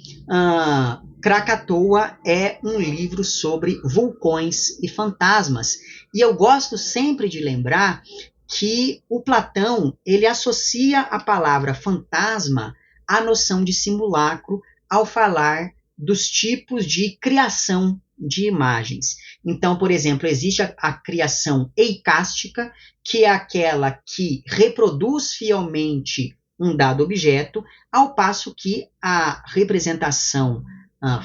Krakatoa é um livro sobre vulcões e fantasmas. E eu gosto sempre de lembrar que o Platão ele associa a palavra fantasma à noção de simulacro ao falar dos tipos de criação de imagens. Então, por exemplo, existe a criação eicástica, que é aquela que reproduz fielmente um dado objeto, ao passo que a representação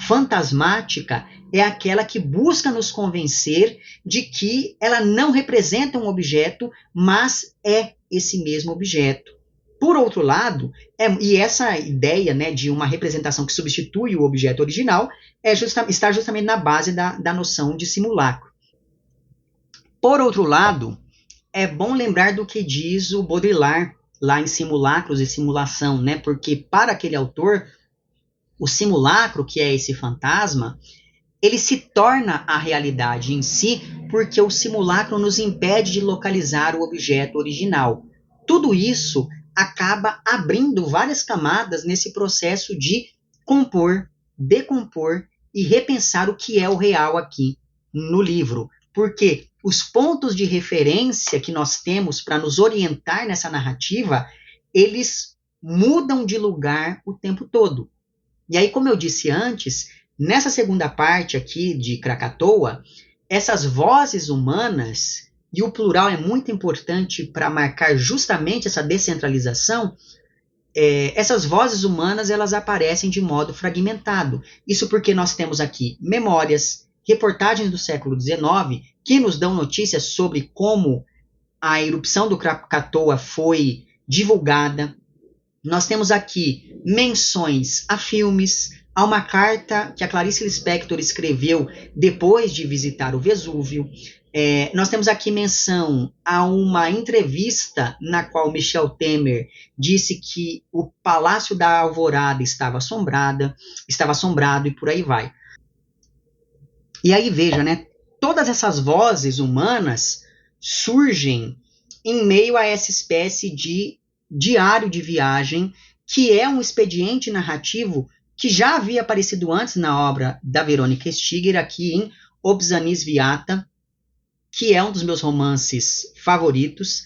fantasmática é aquela que busca nos convencer de que ela não representa um objeto, mas é esse mesmo objeto. Por outro lado, e essa ideia, né, de uma representação que substitui o objeto original está justamente na base da noção de simulacro. Por outro lado, é bom lembrar do que diz o Baudrillard lá em Simulacros e Simulação, né? Porque para aquele autor, o simulacro, que é esse fantasma, ele se torna a realidade em si, porque o simulacro nos impede de localizar o objeto original. Tudo isso acaba abrindo várias camadas nesse processo de compor, decompor e repensar o que é o real aqui no livro. Porque os pontos de referência que nós temos para nos orientar nessa narrativa, eles mudam de lugar o tempo todo. E aí, como eu disse antes, nessa segunda parte aqui de Krakatoa, essas vozes humanas, e o plural é muito importante para marcar justamente essa descentralização, essas vozes humanas elas aparecem de modo fragmentado. Isso porque nós temos aqui memórias, reportagens do século XIX, que nos dão notícias sobre como a erupção do Krakatoa foi divulgada. Nós temos aqui menções a filmes, a uma carta que a Clarice Lispector escreveu depois de visitar o Vesúvio. Nós temos aqui menção a uma entrevista na qual Michel Temer disse que o Palácio da Alvorada estava assombrado e por aí vai. E aí veja, né? Todas essas vozes humanas surgem em meio a essa espécie de diário de viagem, que é um expediente narrativo que já havia aparecido antes na obra da Verônica Stiger, aqui em Obsanis Viata, que é um dos meus romances favoritos.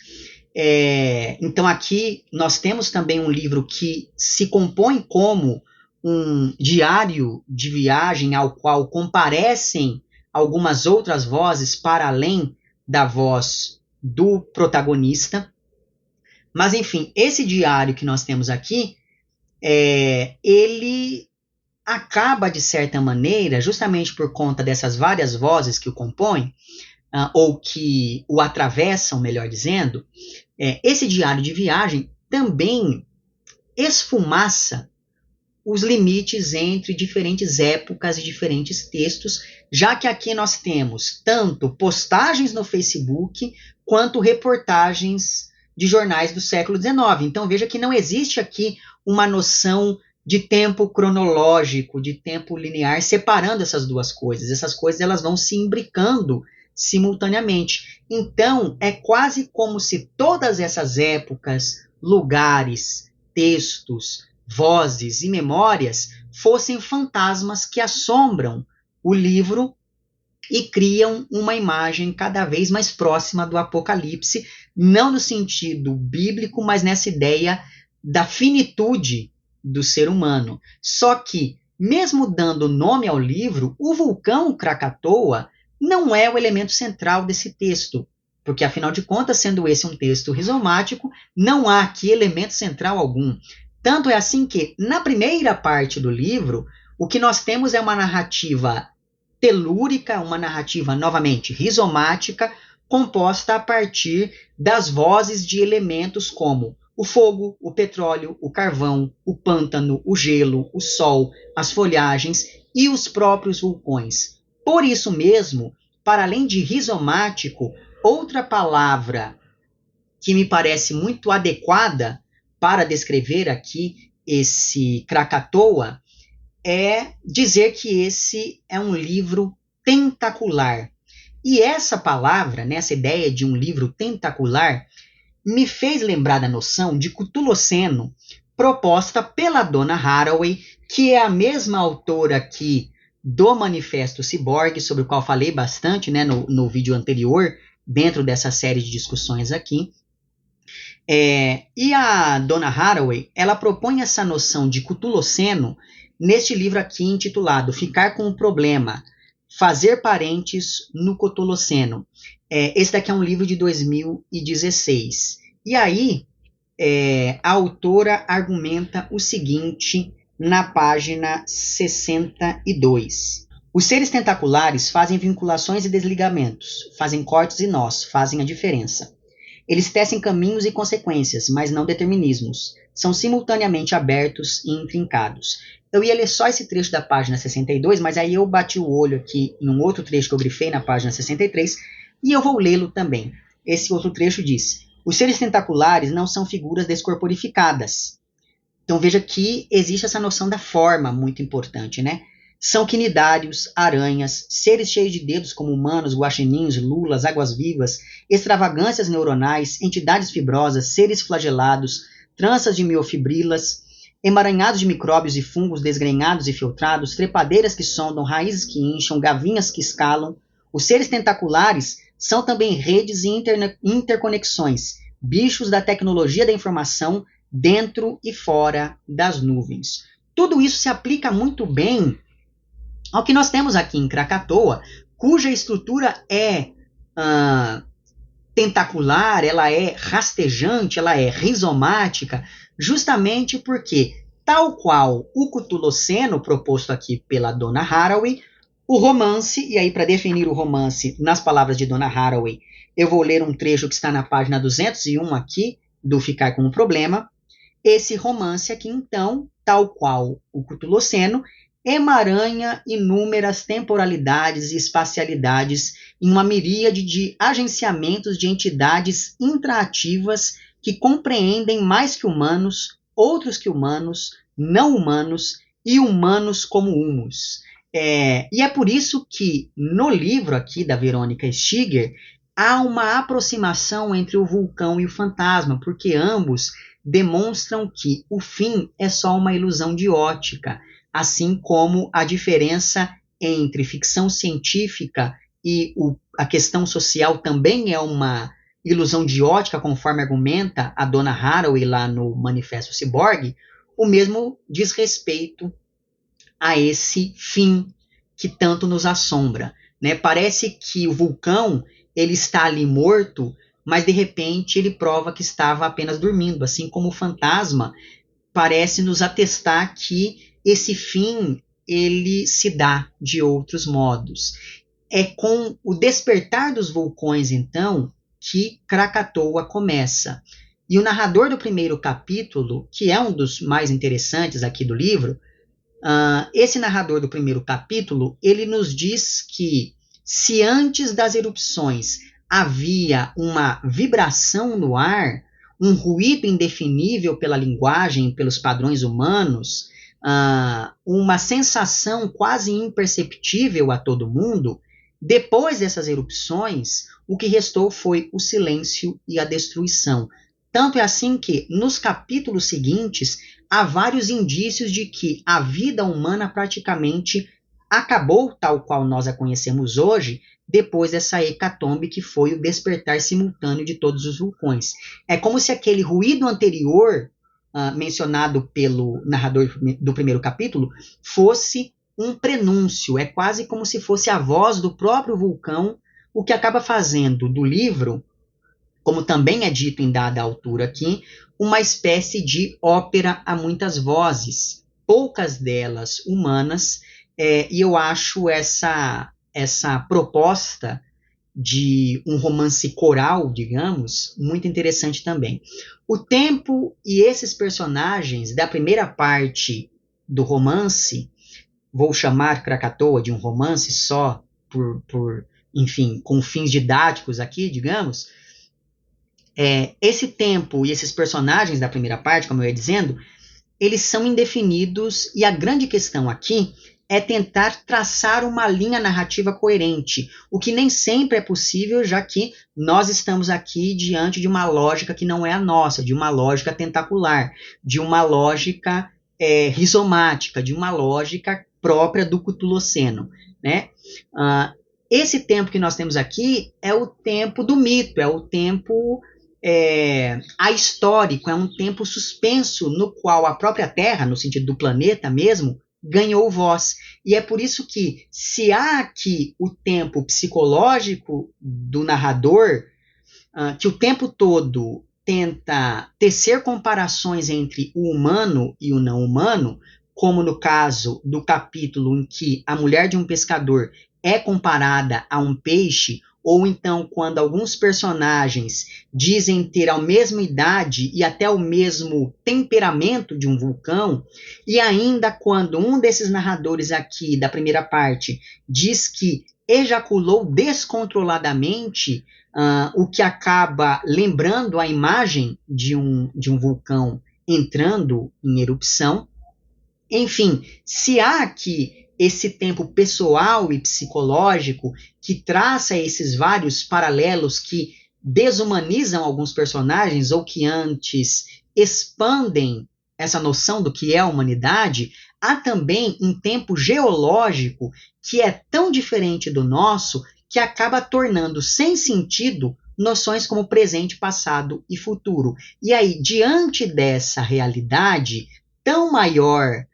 Então aqui nós temos também um livro que se compõe como um diário de viagem ao qual comparecem algumas outras vozes para além da voz do protagonista. Mas, enfim, esse diário que nós temos aqui, ele acaba, de certa maneira, justamente por conta dessas várias vozes que o compõem, ou que o atravessam, melhor dizendo, esse diário de viagem também esfumaça os limites entre diferentes épocas e diferentes textos, já que aqui nós temos tanto postagens no Facebook, quanto reportagens de jornais do século XIX. Então veja que não existe aqui uma noção de tempo cronológico, de tempo linear, separando essas duas coisas. Essas coisas elas vão se imbricando simultaneamente. Então é quase como se todas essas épocas, lugares, textos, vozes e memórias fossem fantasmas que assombram o livro e criam uma imagem cada vez mais próxima do Apocalipse, não no sentido bíblico, mas nessa ideia da finitude do ser humano. Só que, mesmo dando nome ao livro, o vulcão Krakatoa não é o elemento central desse texto, porque, afinal de contas, sendo esse um texto rizomático, não há aqui elemento central algum. Tanto é assim que, na primeira parte do livro, o que nós temos é uma narrativa telúrica, uma narrativa, novamente, rizomática, composta a partir das vozes de elementos como o fogo, o petróleo, o carvão, o pântano, o gelo, o sol, as folhagens e os próprios vulcões. Por isso mesmo, para além de rizomático, outra palavra que me parece muito adequada para descrever aqui esse Krakatoa é dizer que esse é um livro tentacular. E essa palavra, essa ideia de um livro tentacular, me fez lembrar da noção de cutuloceno proposta pela Donna Haraway, que é a mesma autora aqui do Manifesto Ciborgue, sobre o qual falei bastante no vídeo anterior, dentro dessa série de discussões aqui. E a Donna Haraway, ela propõe essa noção de cutuloceno neste livro aqui intitulado Ficar com o Problema, Fazer Parentes no Cutuloceno. Esse daqui é um livro de 2016. E aí, a autora argumenta o seguinte na página 62. Os seres tentaculares fazem vinculações e desligamentos, fazem cortes e nós, fazem a diferença. Eles tecem caminhos e consequências, mas não determinismos. São simultaneamente abertos e intrincados. Eu ia ler só esse trecho da página 62, mas aí eu bati o olho aqui em um outro trecho que eu grifei na página 63, e eu vou lê-lo também. Esse outro trecho diz: Os seres tentaculares não são figuras descorporificadas. Então veja que existe essa noção da forma muito importante, né? São quinidários, aranhas, seres cheios de dedos como humanos, guaxinins, lulas, águas-vivas, extravagâncias neuronais, entidades fibrosas, seres flagelados, tranças de miofibrilas, emaranhados de micróbios e fungos desgrenhados e filtrados, trepadeiras que sondam, raízes que incham, gavinhas que escalam. Os seres tentaculares são também redes e interconexões, bichos da tecnologia da informação dentro e fora das nuvens. Tudo isso se aplica muito bem ao que nós temos aqui em Krakatoa, cuja estrutura é tentacular, ela é rastejante, ela é rizomática, justamente porque, tal qual o Cthulhuceno proposto aqui pela Donna Haraway, o romance, e aí para definir o romance nas palavras de Donna Haraway, eu vou ler um trecho que está na página 201 aqui, do Ficar com o Problema. Esse romance aqui, então, tal qual o Cthulhuceno, emaranha inúmeras temporalidades e espacialidades em uma miríade de agenciamentos de entidades intraativas que compreendem mais que humanos, outros que humanos, não humanos e humanos como humus. E é por isso que no livro aqui da Verônica Stiger há uma aproximação entre o vulcão e o fantasma, porque ambos demonstram que o fim é só uma ilusão de ótica, assim como a diferença entre ficção científica e a questão social também é uma ilusão de ótica, conforme argumenta a Donna Haraway lá no Manifesto Ciborgue, o mesmo diz respeito a esse fim que tanto nos assombra, né? Parece que o vulcão ele está ali morto, mas de repente ele prova que estava apenas dormindo, assim como o fantasma parece nos atestar que esse fim ele se dá de outros modos. É com o despertar dos vulcões, então, que Krakatoa começa. E o narrador do primeiro capítulo, que é um dos mais interessantes aqui do livro, esse narrador do primeiro capítulo, ele nos diz que se antes das erupções havia uma vibração no ar, um ruído indefinível pela linguagem, pelos padrões humanos, uma sensação quase imperceptível a todo mundo, depois dessas erupções, o que restou foi o silêncio e a destruição. Tanto é assim que, nos capítulos seguintes, há vários indícios de que a vida humana praticamente acabou tal qual nós a conhecemos hoje, depois dessa hecatombe que foi o despertar simultâneo de todos os vulcões. É como se aquele ruído anterior, mencionado pelo narrador do primeiro capítulo, fosse um prenúncio, é quase como se fosse a voz do próprio vulcão, o que acaba fazendo do livro, como também é dito em dada altura aqui, uma espécie de ópera a muitas vozes, poucas delas humanas, e eu acho essa proposta de um romance coral, digamos, muito interessante também. O tempo e esses personagens da primeira parte do romance, vou chamar Krakatoa de um romance só, enfim, com fins didáticos aqui, digamos, esse tempo e esses personagens da primeira parte, como eu ia dizendo, eles são indefinidos e a grande questão aqui é tentar traçar uma linha narrativa coerente, o que nem sempre é possível, já que nós estamos aqui diante de uma lógica que não é a nossa, de uma lógica tentacular, de uma lógica rizomática, de uma lógica própria do Cthulhuceno, né? Esse tempo que nós temos aqui é o tempo do mito, é o tempo ahistórico, é um tempo suspenso no qual a própria Terra, no sentido do planeta mesmo, ganhou voz. E é por isso que, se há aqui o tempo psicológico do narrador, que o tempo todo tenta tecer comparações entre o humano e o não humano, como no caso do capítulo em que a mulher de um pescador é comparada a um peixe, ou então quando alguns personagens dizem ter a mesma idade e até o mesmo temperamento de um vulcão, e ainda quando um desses narradores aqui da primeira parte diz que ejaculou descontroladamente o que acaba lembrando a imagem de um vulcão entrando em erupção. Enfim, se há aqui esse tempo pessoal e psicológico que traça esses vários paralelos que desumanizam alguns personagens ou que antes expandem essa noção do que é a humanidade, há também um tempo geológico que é tão diferente do nosso que acaba tornando sem sentido noções como presente, passado e futuro. E aí, diante dessa realidade tão maior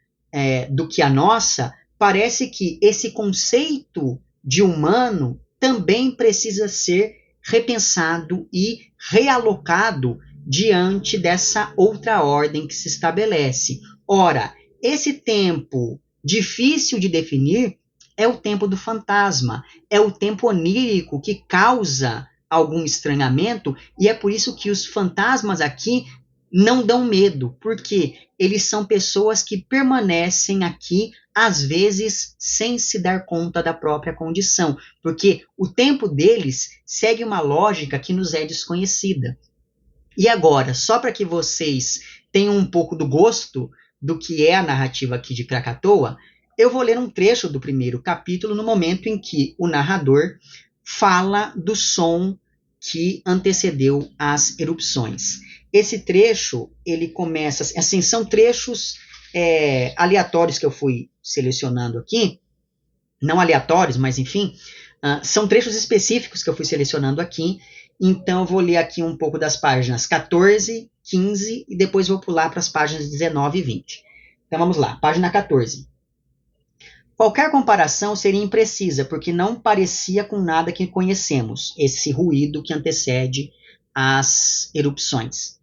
do que a nossa, parece que esse conceito de humano também precisa ser repensado e realocado diante dessa outra ordem que se estabelece. Ora, esse tempo difícil de definir é o tempo do fantasma, é o tempo onírico que causa algum estranhamento, e é por isso que os fantasmas aqui não dão medo, porque eles são pessoas que permanecem aqui, às vezes, sem se dar conta da própria condição, porque o tempo deles segue uma lógica que nos é desconhecida. E agora, só para que vocês tenham um pouco do gosto do que é a narrativa aqui de Krakatoa, eu vou ler um trecho do primeiro capítulo no momento em que o narrador fala do som que antecedeu as erupções. Esse trecho, ele começa, assim, são trechos aleatórios que eu fui selecionando aqui, não aleatórios, mas enfim, são trechos específicos que eu fui selecionando aqui, então eu vou ler aqui um pouco das páginas 14, 15 e depois vou pular para as páginas 19 e 20. Então vamos lá, página 14. Qualquer comparação seria imprecisa, porque não parecia com nada que conhecemos, esse ruído que antecede as erupções.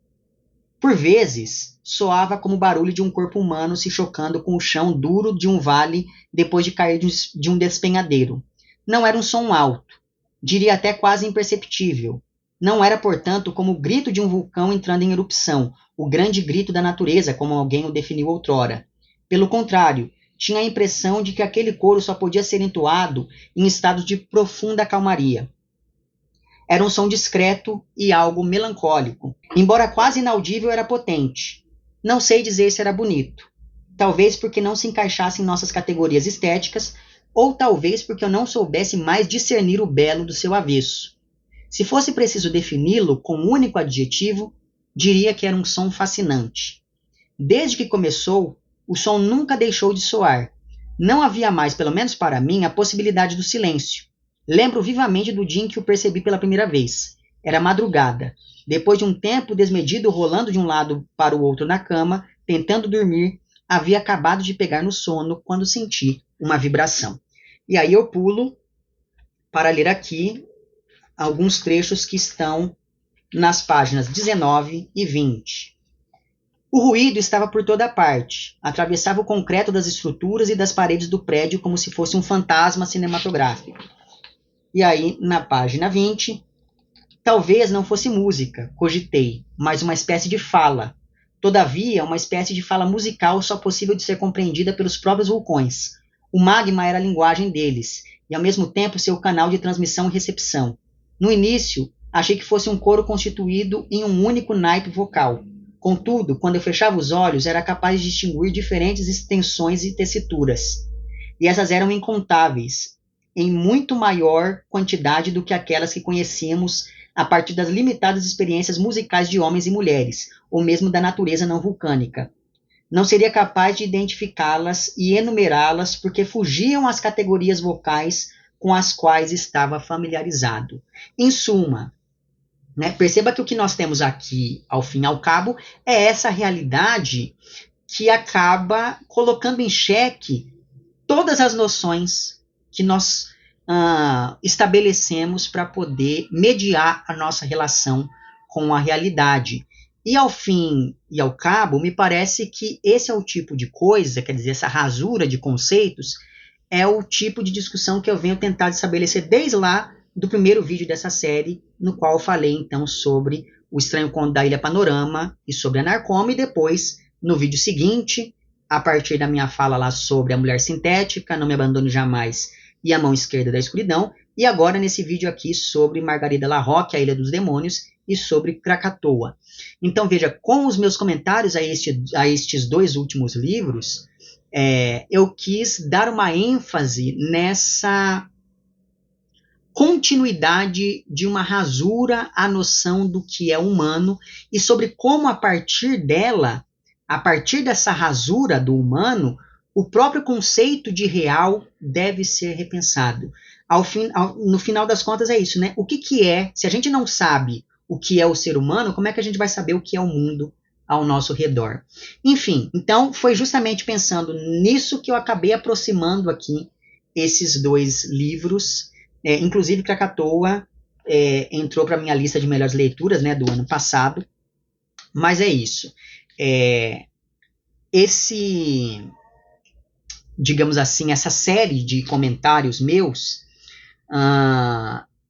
Por vezes, soava como o barulho de um corpo humano se chocando com o chão duro de um vale depois de cair de um despenhadeiro. Não era um som alto, diria até quase imperceptível. Não era, portanto, como o grito de um vulcão entrando em erupção, o grande grito da natureza, como alguém o definiu outrora. Pelo contrário, tinha a impressão de que aquele coro só podia ser entoado em estados de profunda calmaria. Era um som discreto e algo melancólico. Embora quase inaudível, era potente. Não sei dizer se era bonito. Talvez porque não se encaixasse em nossas categorias estéticas, ou talvez porque eu não soubesse mais discernir o belo do seu avesso. Se fosse preciso defini-lo com um único adjetivo, diria que era um som fascinante. Desde que começou, o som nunca deixou de soar. Não havia mais, pelo menos para mim, a possibilidade do silêncio. Lembro vivamente do dia em que o percebi pela primeira vez. Era madrugada. Depois de um tempo desmedido rolando de um lado para o outro na cama, tentando dormir, havia acabado de pegar no sono quando senti uma vibração. E aí eu pulo para ler aqui alguns trechos que estão nas páginas 19 e 20. O ruído estava por toda parte. Atravessava o concreto das estruturas e das paredes do prédio como se fosse um fantasma cinematográfico. E aí, na página 20, talvez não fosse música, cogitei, mas uma espécie de fala. Todavia, uma espécie de fala musical só possível de ser compreendida pelos próprios vulcões. O magma era a linguagem deles, e ao mesmo tempo seu canal de transmissão e recepção. No início, achei que fosse um coro constituído em um único naipe vocal. Contudo, quando eu fechava os olhos, era capaz de distinguir diferentes extensões e tessituras. E essas eram incontáveis, em muito maior quantidade do que aquelas que conhecíamos a partir das limitadas experiências musicais de homens e mulheres, ou mesmo da natureza não vulcânica. Não seria capaz de identificá-las e enumerá-las porque fugiam às categorias vocais com as quais estava familiarizado. Em suma, perceba que o que nós temos aqui, ao fim e ao cabo, é essa realidade que acaba colocando em xeque todas as noções que nós estabelecemos para poder mediar a nossa relação com a realidade. E ao fim e ao cabo, me parece que esse é o tipo de coisa, quer dizer, essa rasura de conceitos, é o tipo de discussão que eu venho tentar estabelecer desde lá do primeiro vídeo dessa série, no qual eu falei então sobre o Estranho Conto da Ilha Panorama e sobre a Narcoma, e depois, no vídeo seguinte, a partir da minha fala lá sobre a mulher sintética, Não Me Abandone Jamais e A Mão Esquerda da Escuridão, e agora nesse vídeo aqui sobre Margarida Larroque, A Ilha dos Demônios, e sobre Krakatoa. Então veja, com os meus comentários a estes dois últimos livros, eu quis dar uma ênfase nessa continuidade de uma rasura à noção do que é humano e sobre como a partir dela, a partir dessa rasura do humano, o próprio conceito de real deve ser repensado. No final das contas é isso, né? O que é, se a gente não sabe o que é o ser humano, como é que a gente vai saber o que é o mundo ao nosso redor? Enfim, então foi justamente pensando nisso que eu acabei aproximando aqui esses dois livros. Inclusive Krakatoa entrou para a minha lista de melhores leituras, né, do ano passado. Mas é isso. Digamos assim, essa série de comentários meus,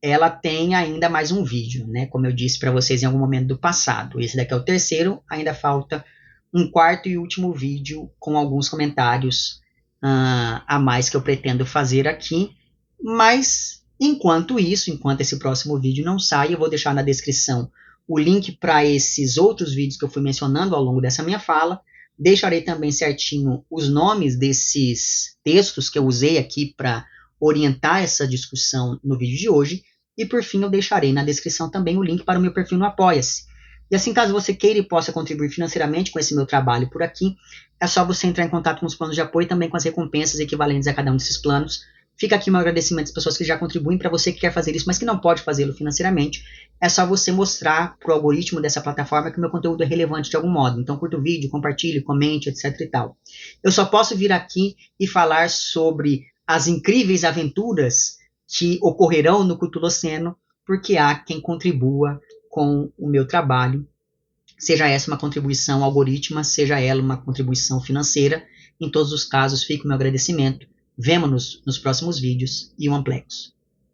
ela tem ainda mais um vídeo, né? Como eu disse para vocês em algum momento do passado. Esse daqui é o terceiro, ainda falta um quarto e último vídeo com alguns comentários a mais que eu pretendo fazer aqui. Mas, enquanto esse próximo vídeo não sai, eu vou deixar na descrição o link para esses outros vídeos que eu fui mencionando ao longo dessa minha fala. Deixarei também certinho os nomes desses textos que eu usei aqui para orientar essa discussão no vídeo de hoje. E por fim eu deixarei na descrição também o link para o meu perfil no Apoia-se. E assim, caso você queira e possa contribuir financeiramente com esse meu trabalho por aqui, é só você entrar em contato com os planos de apoio e também com as recompensas equivalentes a cada um desses planos. Fica aqui o meu agradecimento às pessoas que já contribuem. Para você que quer fazer isso, mas que não pode fazê-lo financeiramente, é só você mostrar para o algoritmo dessa plataforma que o meu conteúdo é relevante de algum modo. Então curta o vídeo, compartilhe, comente, etc e tal. Eu só posso vir aqui e falar sobre as incríveis aventuras que ocorrerão no Cthulhuceno, porque há quem contribua com o meu trabalho, seja essa uma contribuição algorítmica, seja ela uma contribuição financeira. Em todos os casos, fica o meu agradecimento. Vemo-nos nos próximos vídeos e um Amplexo.